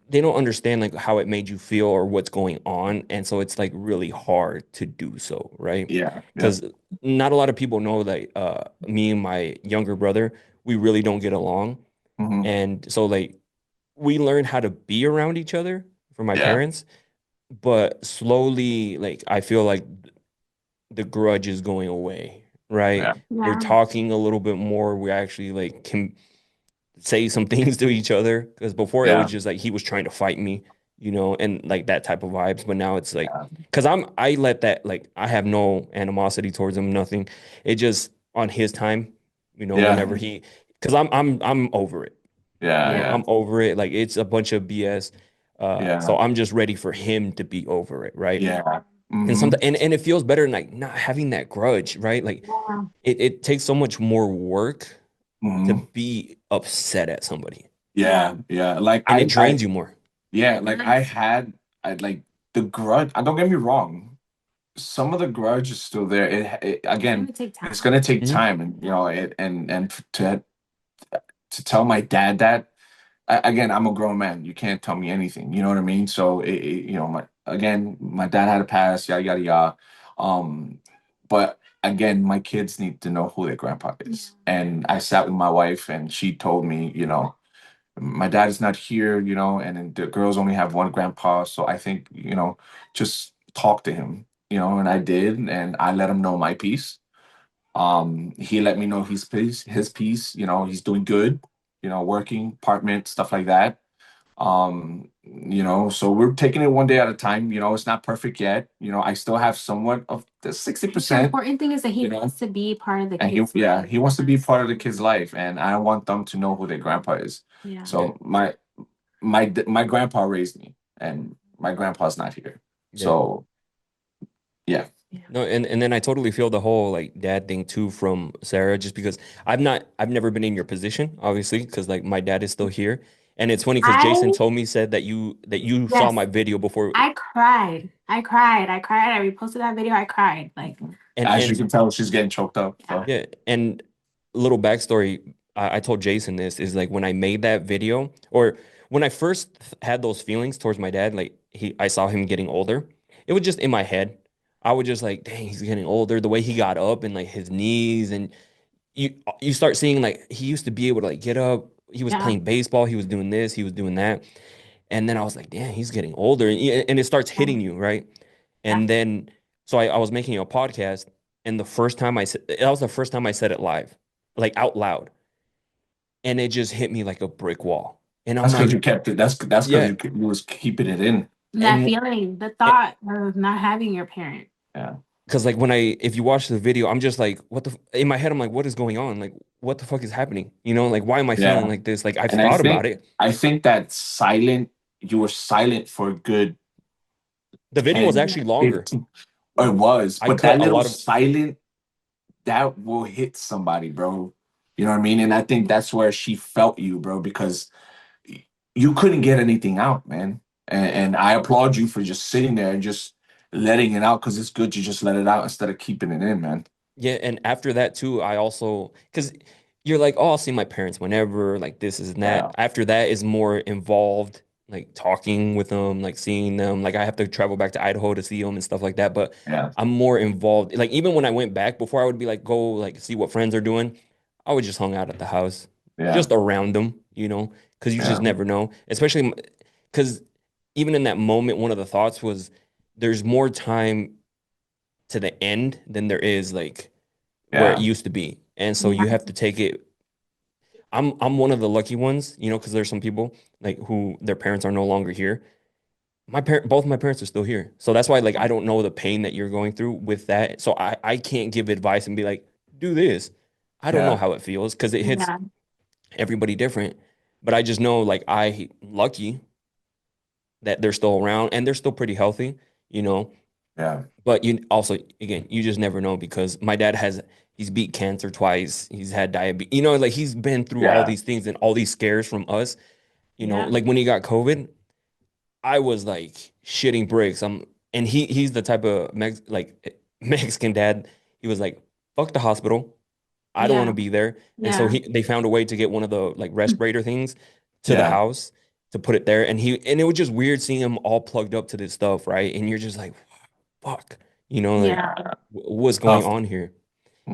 they don't understand like how it made you feel or what's going on, and so it's like really hard to do so, right? Yeah. Yeah. Because not a lot of people know that me and my younger brother, we really don't get along, Hmm. and so like we learned how to be around each other from my Yeah. parents, but slowly, like I feel like the grudge is going away, right? Yeah. We're Yeah. talking a little bit more. We actually like can say some things to each other because before it was Yeah. just like he was trying to fight me, and like that type of vibes. But now it's like Yeah. because I let that like I have no animosity towards him, nothing. It just on his time, Yeah. whenever he because I'm over it. Yeah. I'm over it. Like it's a bunch of BS. So Yeah. I'm just ready for him to be over it, right? Yeah. And Hmm. sometimes and it feels better like not having that grudge, right? Like Yeah. it takes so much more work to Hmm. be upset at somebody. Yeah. Yeah. Yeah. Like And it drains you more. yeah, It like does. I like the grudge. Don't get me wrong. Some of the grudge is still there. It's Again, gonna take it's time. gonna take Mhm. time, and to tell my dad that again, I'm a grown man. You can't tell me anything. You know what I mean? So my dad had a pass, yada yada yada. Um, but again, my kids need to know who their grandpa Yeah. is. And I sat with my wife, and she told me, my dad is not here, and then the girls only have one grandpa. So I think, just talk to him, and I did, and I let him know my piece. He let me know his piece, he's doing good, working, apartment, stuff like that. So we're taking it one day at a time. It's not perfect yet. I still have somewhat of the The 60%, important thing is that he you know, wants to be part of the and he kids' yeah, life. he wants to be part of the kid's life, and I want them to know who their grandpa is. Yeah. Yeah, So my grandpa raised me, and my grandpa's not here. yeah. So yeah. Yeah. No, and then I totally feel the whole like dad thing too from Sarah, just because I've never been in your position, obviously, because like my dad is still here. And it's funny because Jason I told me said that you saw yes, my video before I cried. I cried. I cried. I reposted that video. I cried. Like As you and can tell, she's getting choked up. yeah. So yeah, and little backstory, I told Jason this is like when I made that video or when I first had those feelings towards my dad, like I saw him getting older. It was just in my head. I would just like, dang, he's getting older. The way he got up and like his knees, and you start seeing like he used to be able to like get up. He was Yeah. playing baseball. He was doing this. He was doing that. And then I was like, damn, he's getting older, and it starts Yeah. hitting you, right? Yeah. And then so I was making a podcast, and the first time I said that was the first time I said it live, like out loud, and it just hit me like a brick wall. And I'm That's because like, you kept it. That's because yeah, you was keeping it in. That and feeling, the thought of not having your parent. Yeah. because like when if you watch the video, I'm just like, what the in my head, I'm like, what is going on? Like, what the fuck is happening? You know, like why am I feeling Yeah. like this? Like I've And thought about it. I think that you were silent for a good The video was 10, actually longer. 15. It was, I but that cut a little lot of silent that will hit somebody, bro. You know what I mean? And I think that's where she felt you, bro, because you couldn't get anything out, man. And I applaud you for just sitting there and just letting it out because it's good to just let it out instead of keeping it in, man. yeah, and after that too, I also because you're like, oh, I'll see my parents whenever, like this is and that. Yeah, After that is more involved, like talking with them, like seeing them. Like I have to travel back to Idaho to see them and stuff like that. But yeah, I'm more involved. Like even when I went back before, I would be like, go like see what friends are doing. I would just hung out at the house, yeah, just around them, because you just yeah, never know. Especially because even in that moment, one of the thoughts was there's more time to the end than there is like where it yeah, used to be. And so you Yeah. have to take it. I'm one of the lucky ones, because there's some people like who their parents are no longer here. Both my parents are still here. So that's why like I don't know the pain that you're going through with that. So I can't give advice and be like, do this. I don't know yeah, how it feels because it hits Yeah. everybody different. But I just know like I lucky that they're still around and they're still pretty healthy, you know. yeah, But you also, again, you just never know because my dad he's beat cancer twice. He's had diabetes, like he's been through all yeah, these things and all these scares from us, Yeah. like when he got COVID, I was like shitting bricks. And he's the type of Mexican dad. He was like, fuck the hospital. I don't want to Yeah. be there. And so Yeah. they found a way to get one of the like respirator things to the yeah, house to put it there. And it was just weird seeing him all plugged up to this stuff, right? And you're just like, fuck, like Yeah. yeah. what's going Tough. on here?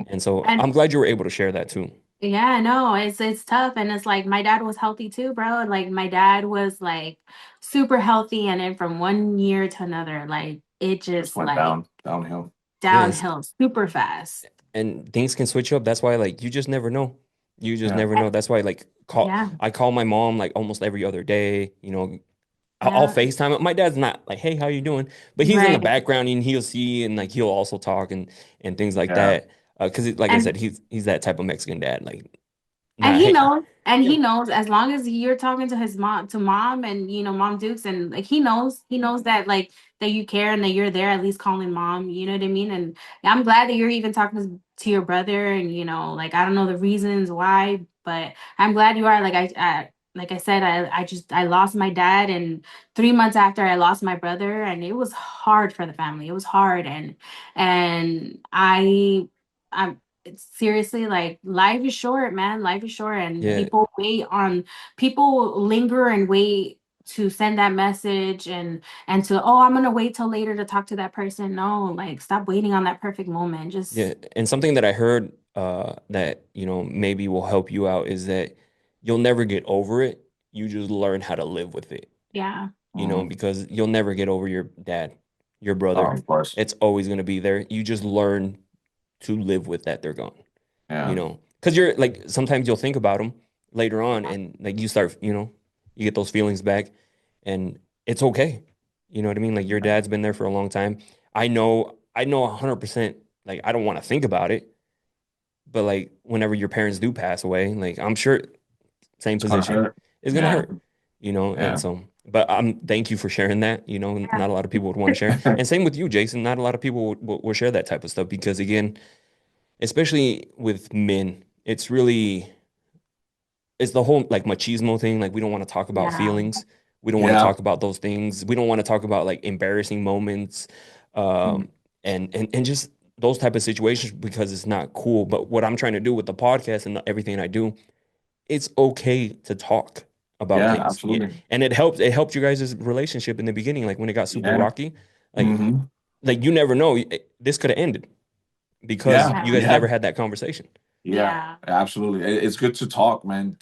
And so And I'm glad you were able to share that too. yeah, no, it's tough. And it's like my dad was healthy too, bro. Like my dad was like super healthy, and then from one year to another, like it Just just went like downhill. Yes. downhill super fast. And things can switch up. That's why like you just never know. You just Yeah, never know. That's why like Yeah. I call my mom like almost every other day, I'll Yeah. FaceTime. My dad's not like, hey, how you doing? But he's in the Right. background and he'll see and like he'll also talk and things like yeah, that. Because like I And said, he's that type of Mexican dad. Like And not he hey, knows, and yeah, he knows as long as you're talking to his mom, and Mom Dukes, and like he knows that like that you care and that you're there, at least calling mom. You know what I mean? And I'm glad that you're even talking to your brother, and like I don't know the reasons why, but I'm glad you are. Like I said, I lost my dad, and 3 months after I lost my brother, and it was hard for the family. It was hard, and I it's seriously like life is short, man. Life is short, and yeah, people linger and wait to send that message and to, oh, I'm gonna wait till later to talk to that person. No, like stop waiting on that perfect moment. yeah. Just And something that I heard that maybe will help you out is that you'll never get over it. You just learn how to live with it. yeah, mhm. Because you'll never get over your dad, your Oh, brother. of course. It's always going to be there. You just learn to live with that they're gone, Yeah, because you're like, sometimes you'll think about them later on and like you start, you get those feelings back and it's okay. You know what I mean? Like your dad's been there for a long time. I know 100%, like I don't want to think about it, but like whenever your parents do pass away, like I'm sure same it's gonna position. hurt. It's gonna Yeah, hurt, and yeah, so. But thank you for sharing that. Not a lot of people would want to share, and same with you, Jason. Not a lot of people would share that type of stuff because, again, especially with men, it's the whole like machismo thing. Like we don't want to talk about yeah, feelings. We don't want to yeah. talk about those things. We don't want to talk about like embarrassing moments, Mm. um, and just those type of situations because it's not cool. But what I'm trying to do with the podcast and everything I do, it's okay to talk about Yeah, things. Yeah. absolutely. And it helped you guys' relationship in the beginning, like when it got super Yeah. rocky, like Hmm. like you never know, this could have ended because Yeah, you yeah, guys yeah, never had that conversation. yeah. yeah, Absolutely. It's good to talk, man.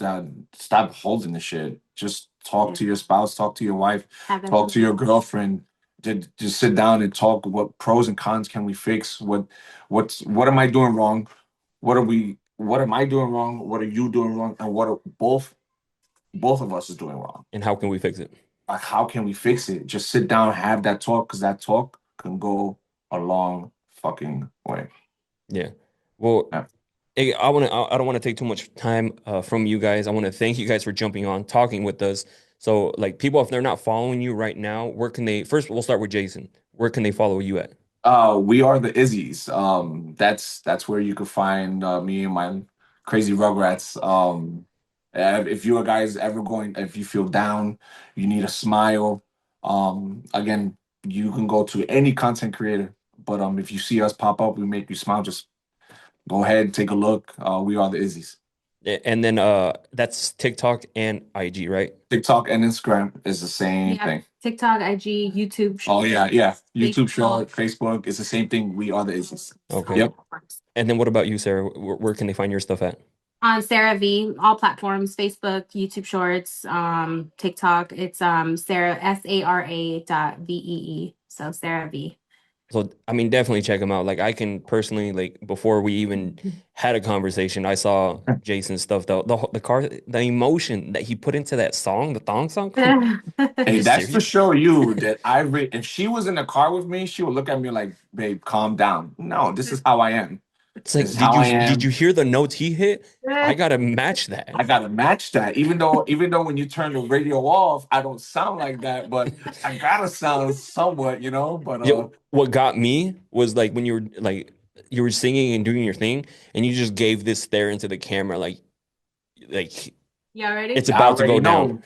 Stop holding the shit. Just talk yeah. to your spouse, talk to your wife, Have talk to empathy. your girlfriend. Just sit down and talk. What pros and cons can we fix? What am I doing wrong? What am I doing wrong? What are you doing wrong? And what are both both of us is doing wrong. And how can we fix it? Like, how can we fix it? Just sit down, have that talk, because that talk can go a long fucking way. Yeah. Well, Yeah. I don't want to take too much time from you guys. I want to thank you guys for jumping on, talking with us. So, like, people, if they're not following you right now, where can they? First, we'll start with Jason. Where can they follow you at? We are the Izzies. That's where you can find me and my crazy Rugrats. If you guys ever going, if you feel down, you need a smile. Again, you can go to any content creator. But if you see us pop up, we make you smile. Just go ahead, take a look. We are the Izzies. And then that's TikTok and IG, right? TikTok and Instagram is the same thing. TikTok, IG, YouTube. Oh yeah. YouTube Facebook. short, Facebook. It's the same thing. We are the Izzies. Okay. Yep. And then what about you, Sarah? Where can they find your stuff at? On Sara V, all platforms, Facebook, YouTube Shorts, TikTok. It's Sara SARA.VEE. So Sara V. So I mean, definitely check him out. Like I can personally, like before we even had a conversation, I saw Jason's stuff. The emotion that he put into that song, the thong song. Hey, that's to show you that if she was in the car with me, she would look at me like, "Babe, calm down." No, this is how I am. It's like, did you hear the notes he hit? I gotta match that. I gotta match that. Even though when you turn the radio off, I don't sound like that, but I gotta sound somewhat, you know. But yeah, what got me was like when you were singing and doing your thing, and you just gave this stare into the camera, like you already? It's about to go down.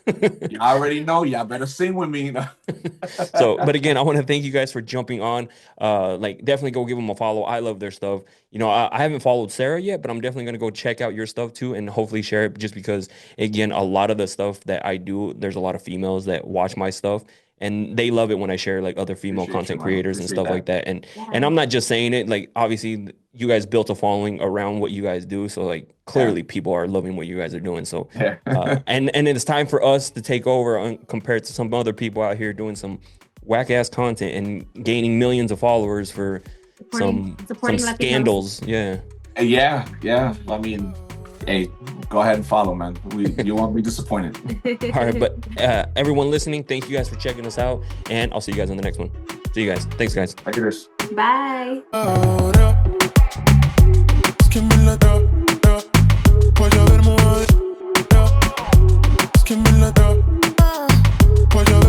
You already know. Y'all better sing with me. So, but again, I want to thank you guys for jumping on. Like, definitely go give them a follow. I love their stuff. You know, I haven't followed Sara yet, but I'm definitely going to go check out your stuff too and hopefully share it just because, again, a lot of the stuff that I do, there's a lot of females that watch my stuff. And they love it when I share like other female content creators and stuff like that. And I'm not just saying it, like obviously you guys built a following around what you guys do. So like clearly people are loving what you guys are doing. So and it's time for us to take over compared to some other people out here doing some whack ass content and gaining millions of followers for some scandals. Yeah. Yeah. I mean, hey, go ahead and follow, man. You won't be disappointed. All right, but everyone listening, thank you guys for checking us out, and I'll see you guys on the next one. See you guys. Thanks, guys. Thank you. Bye.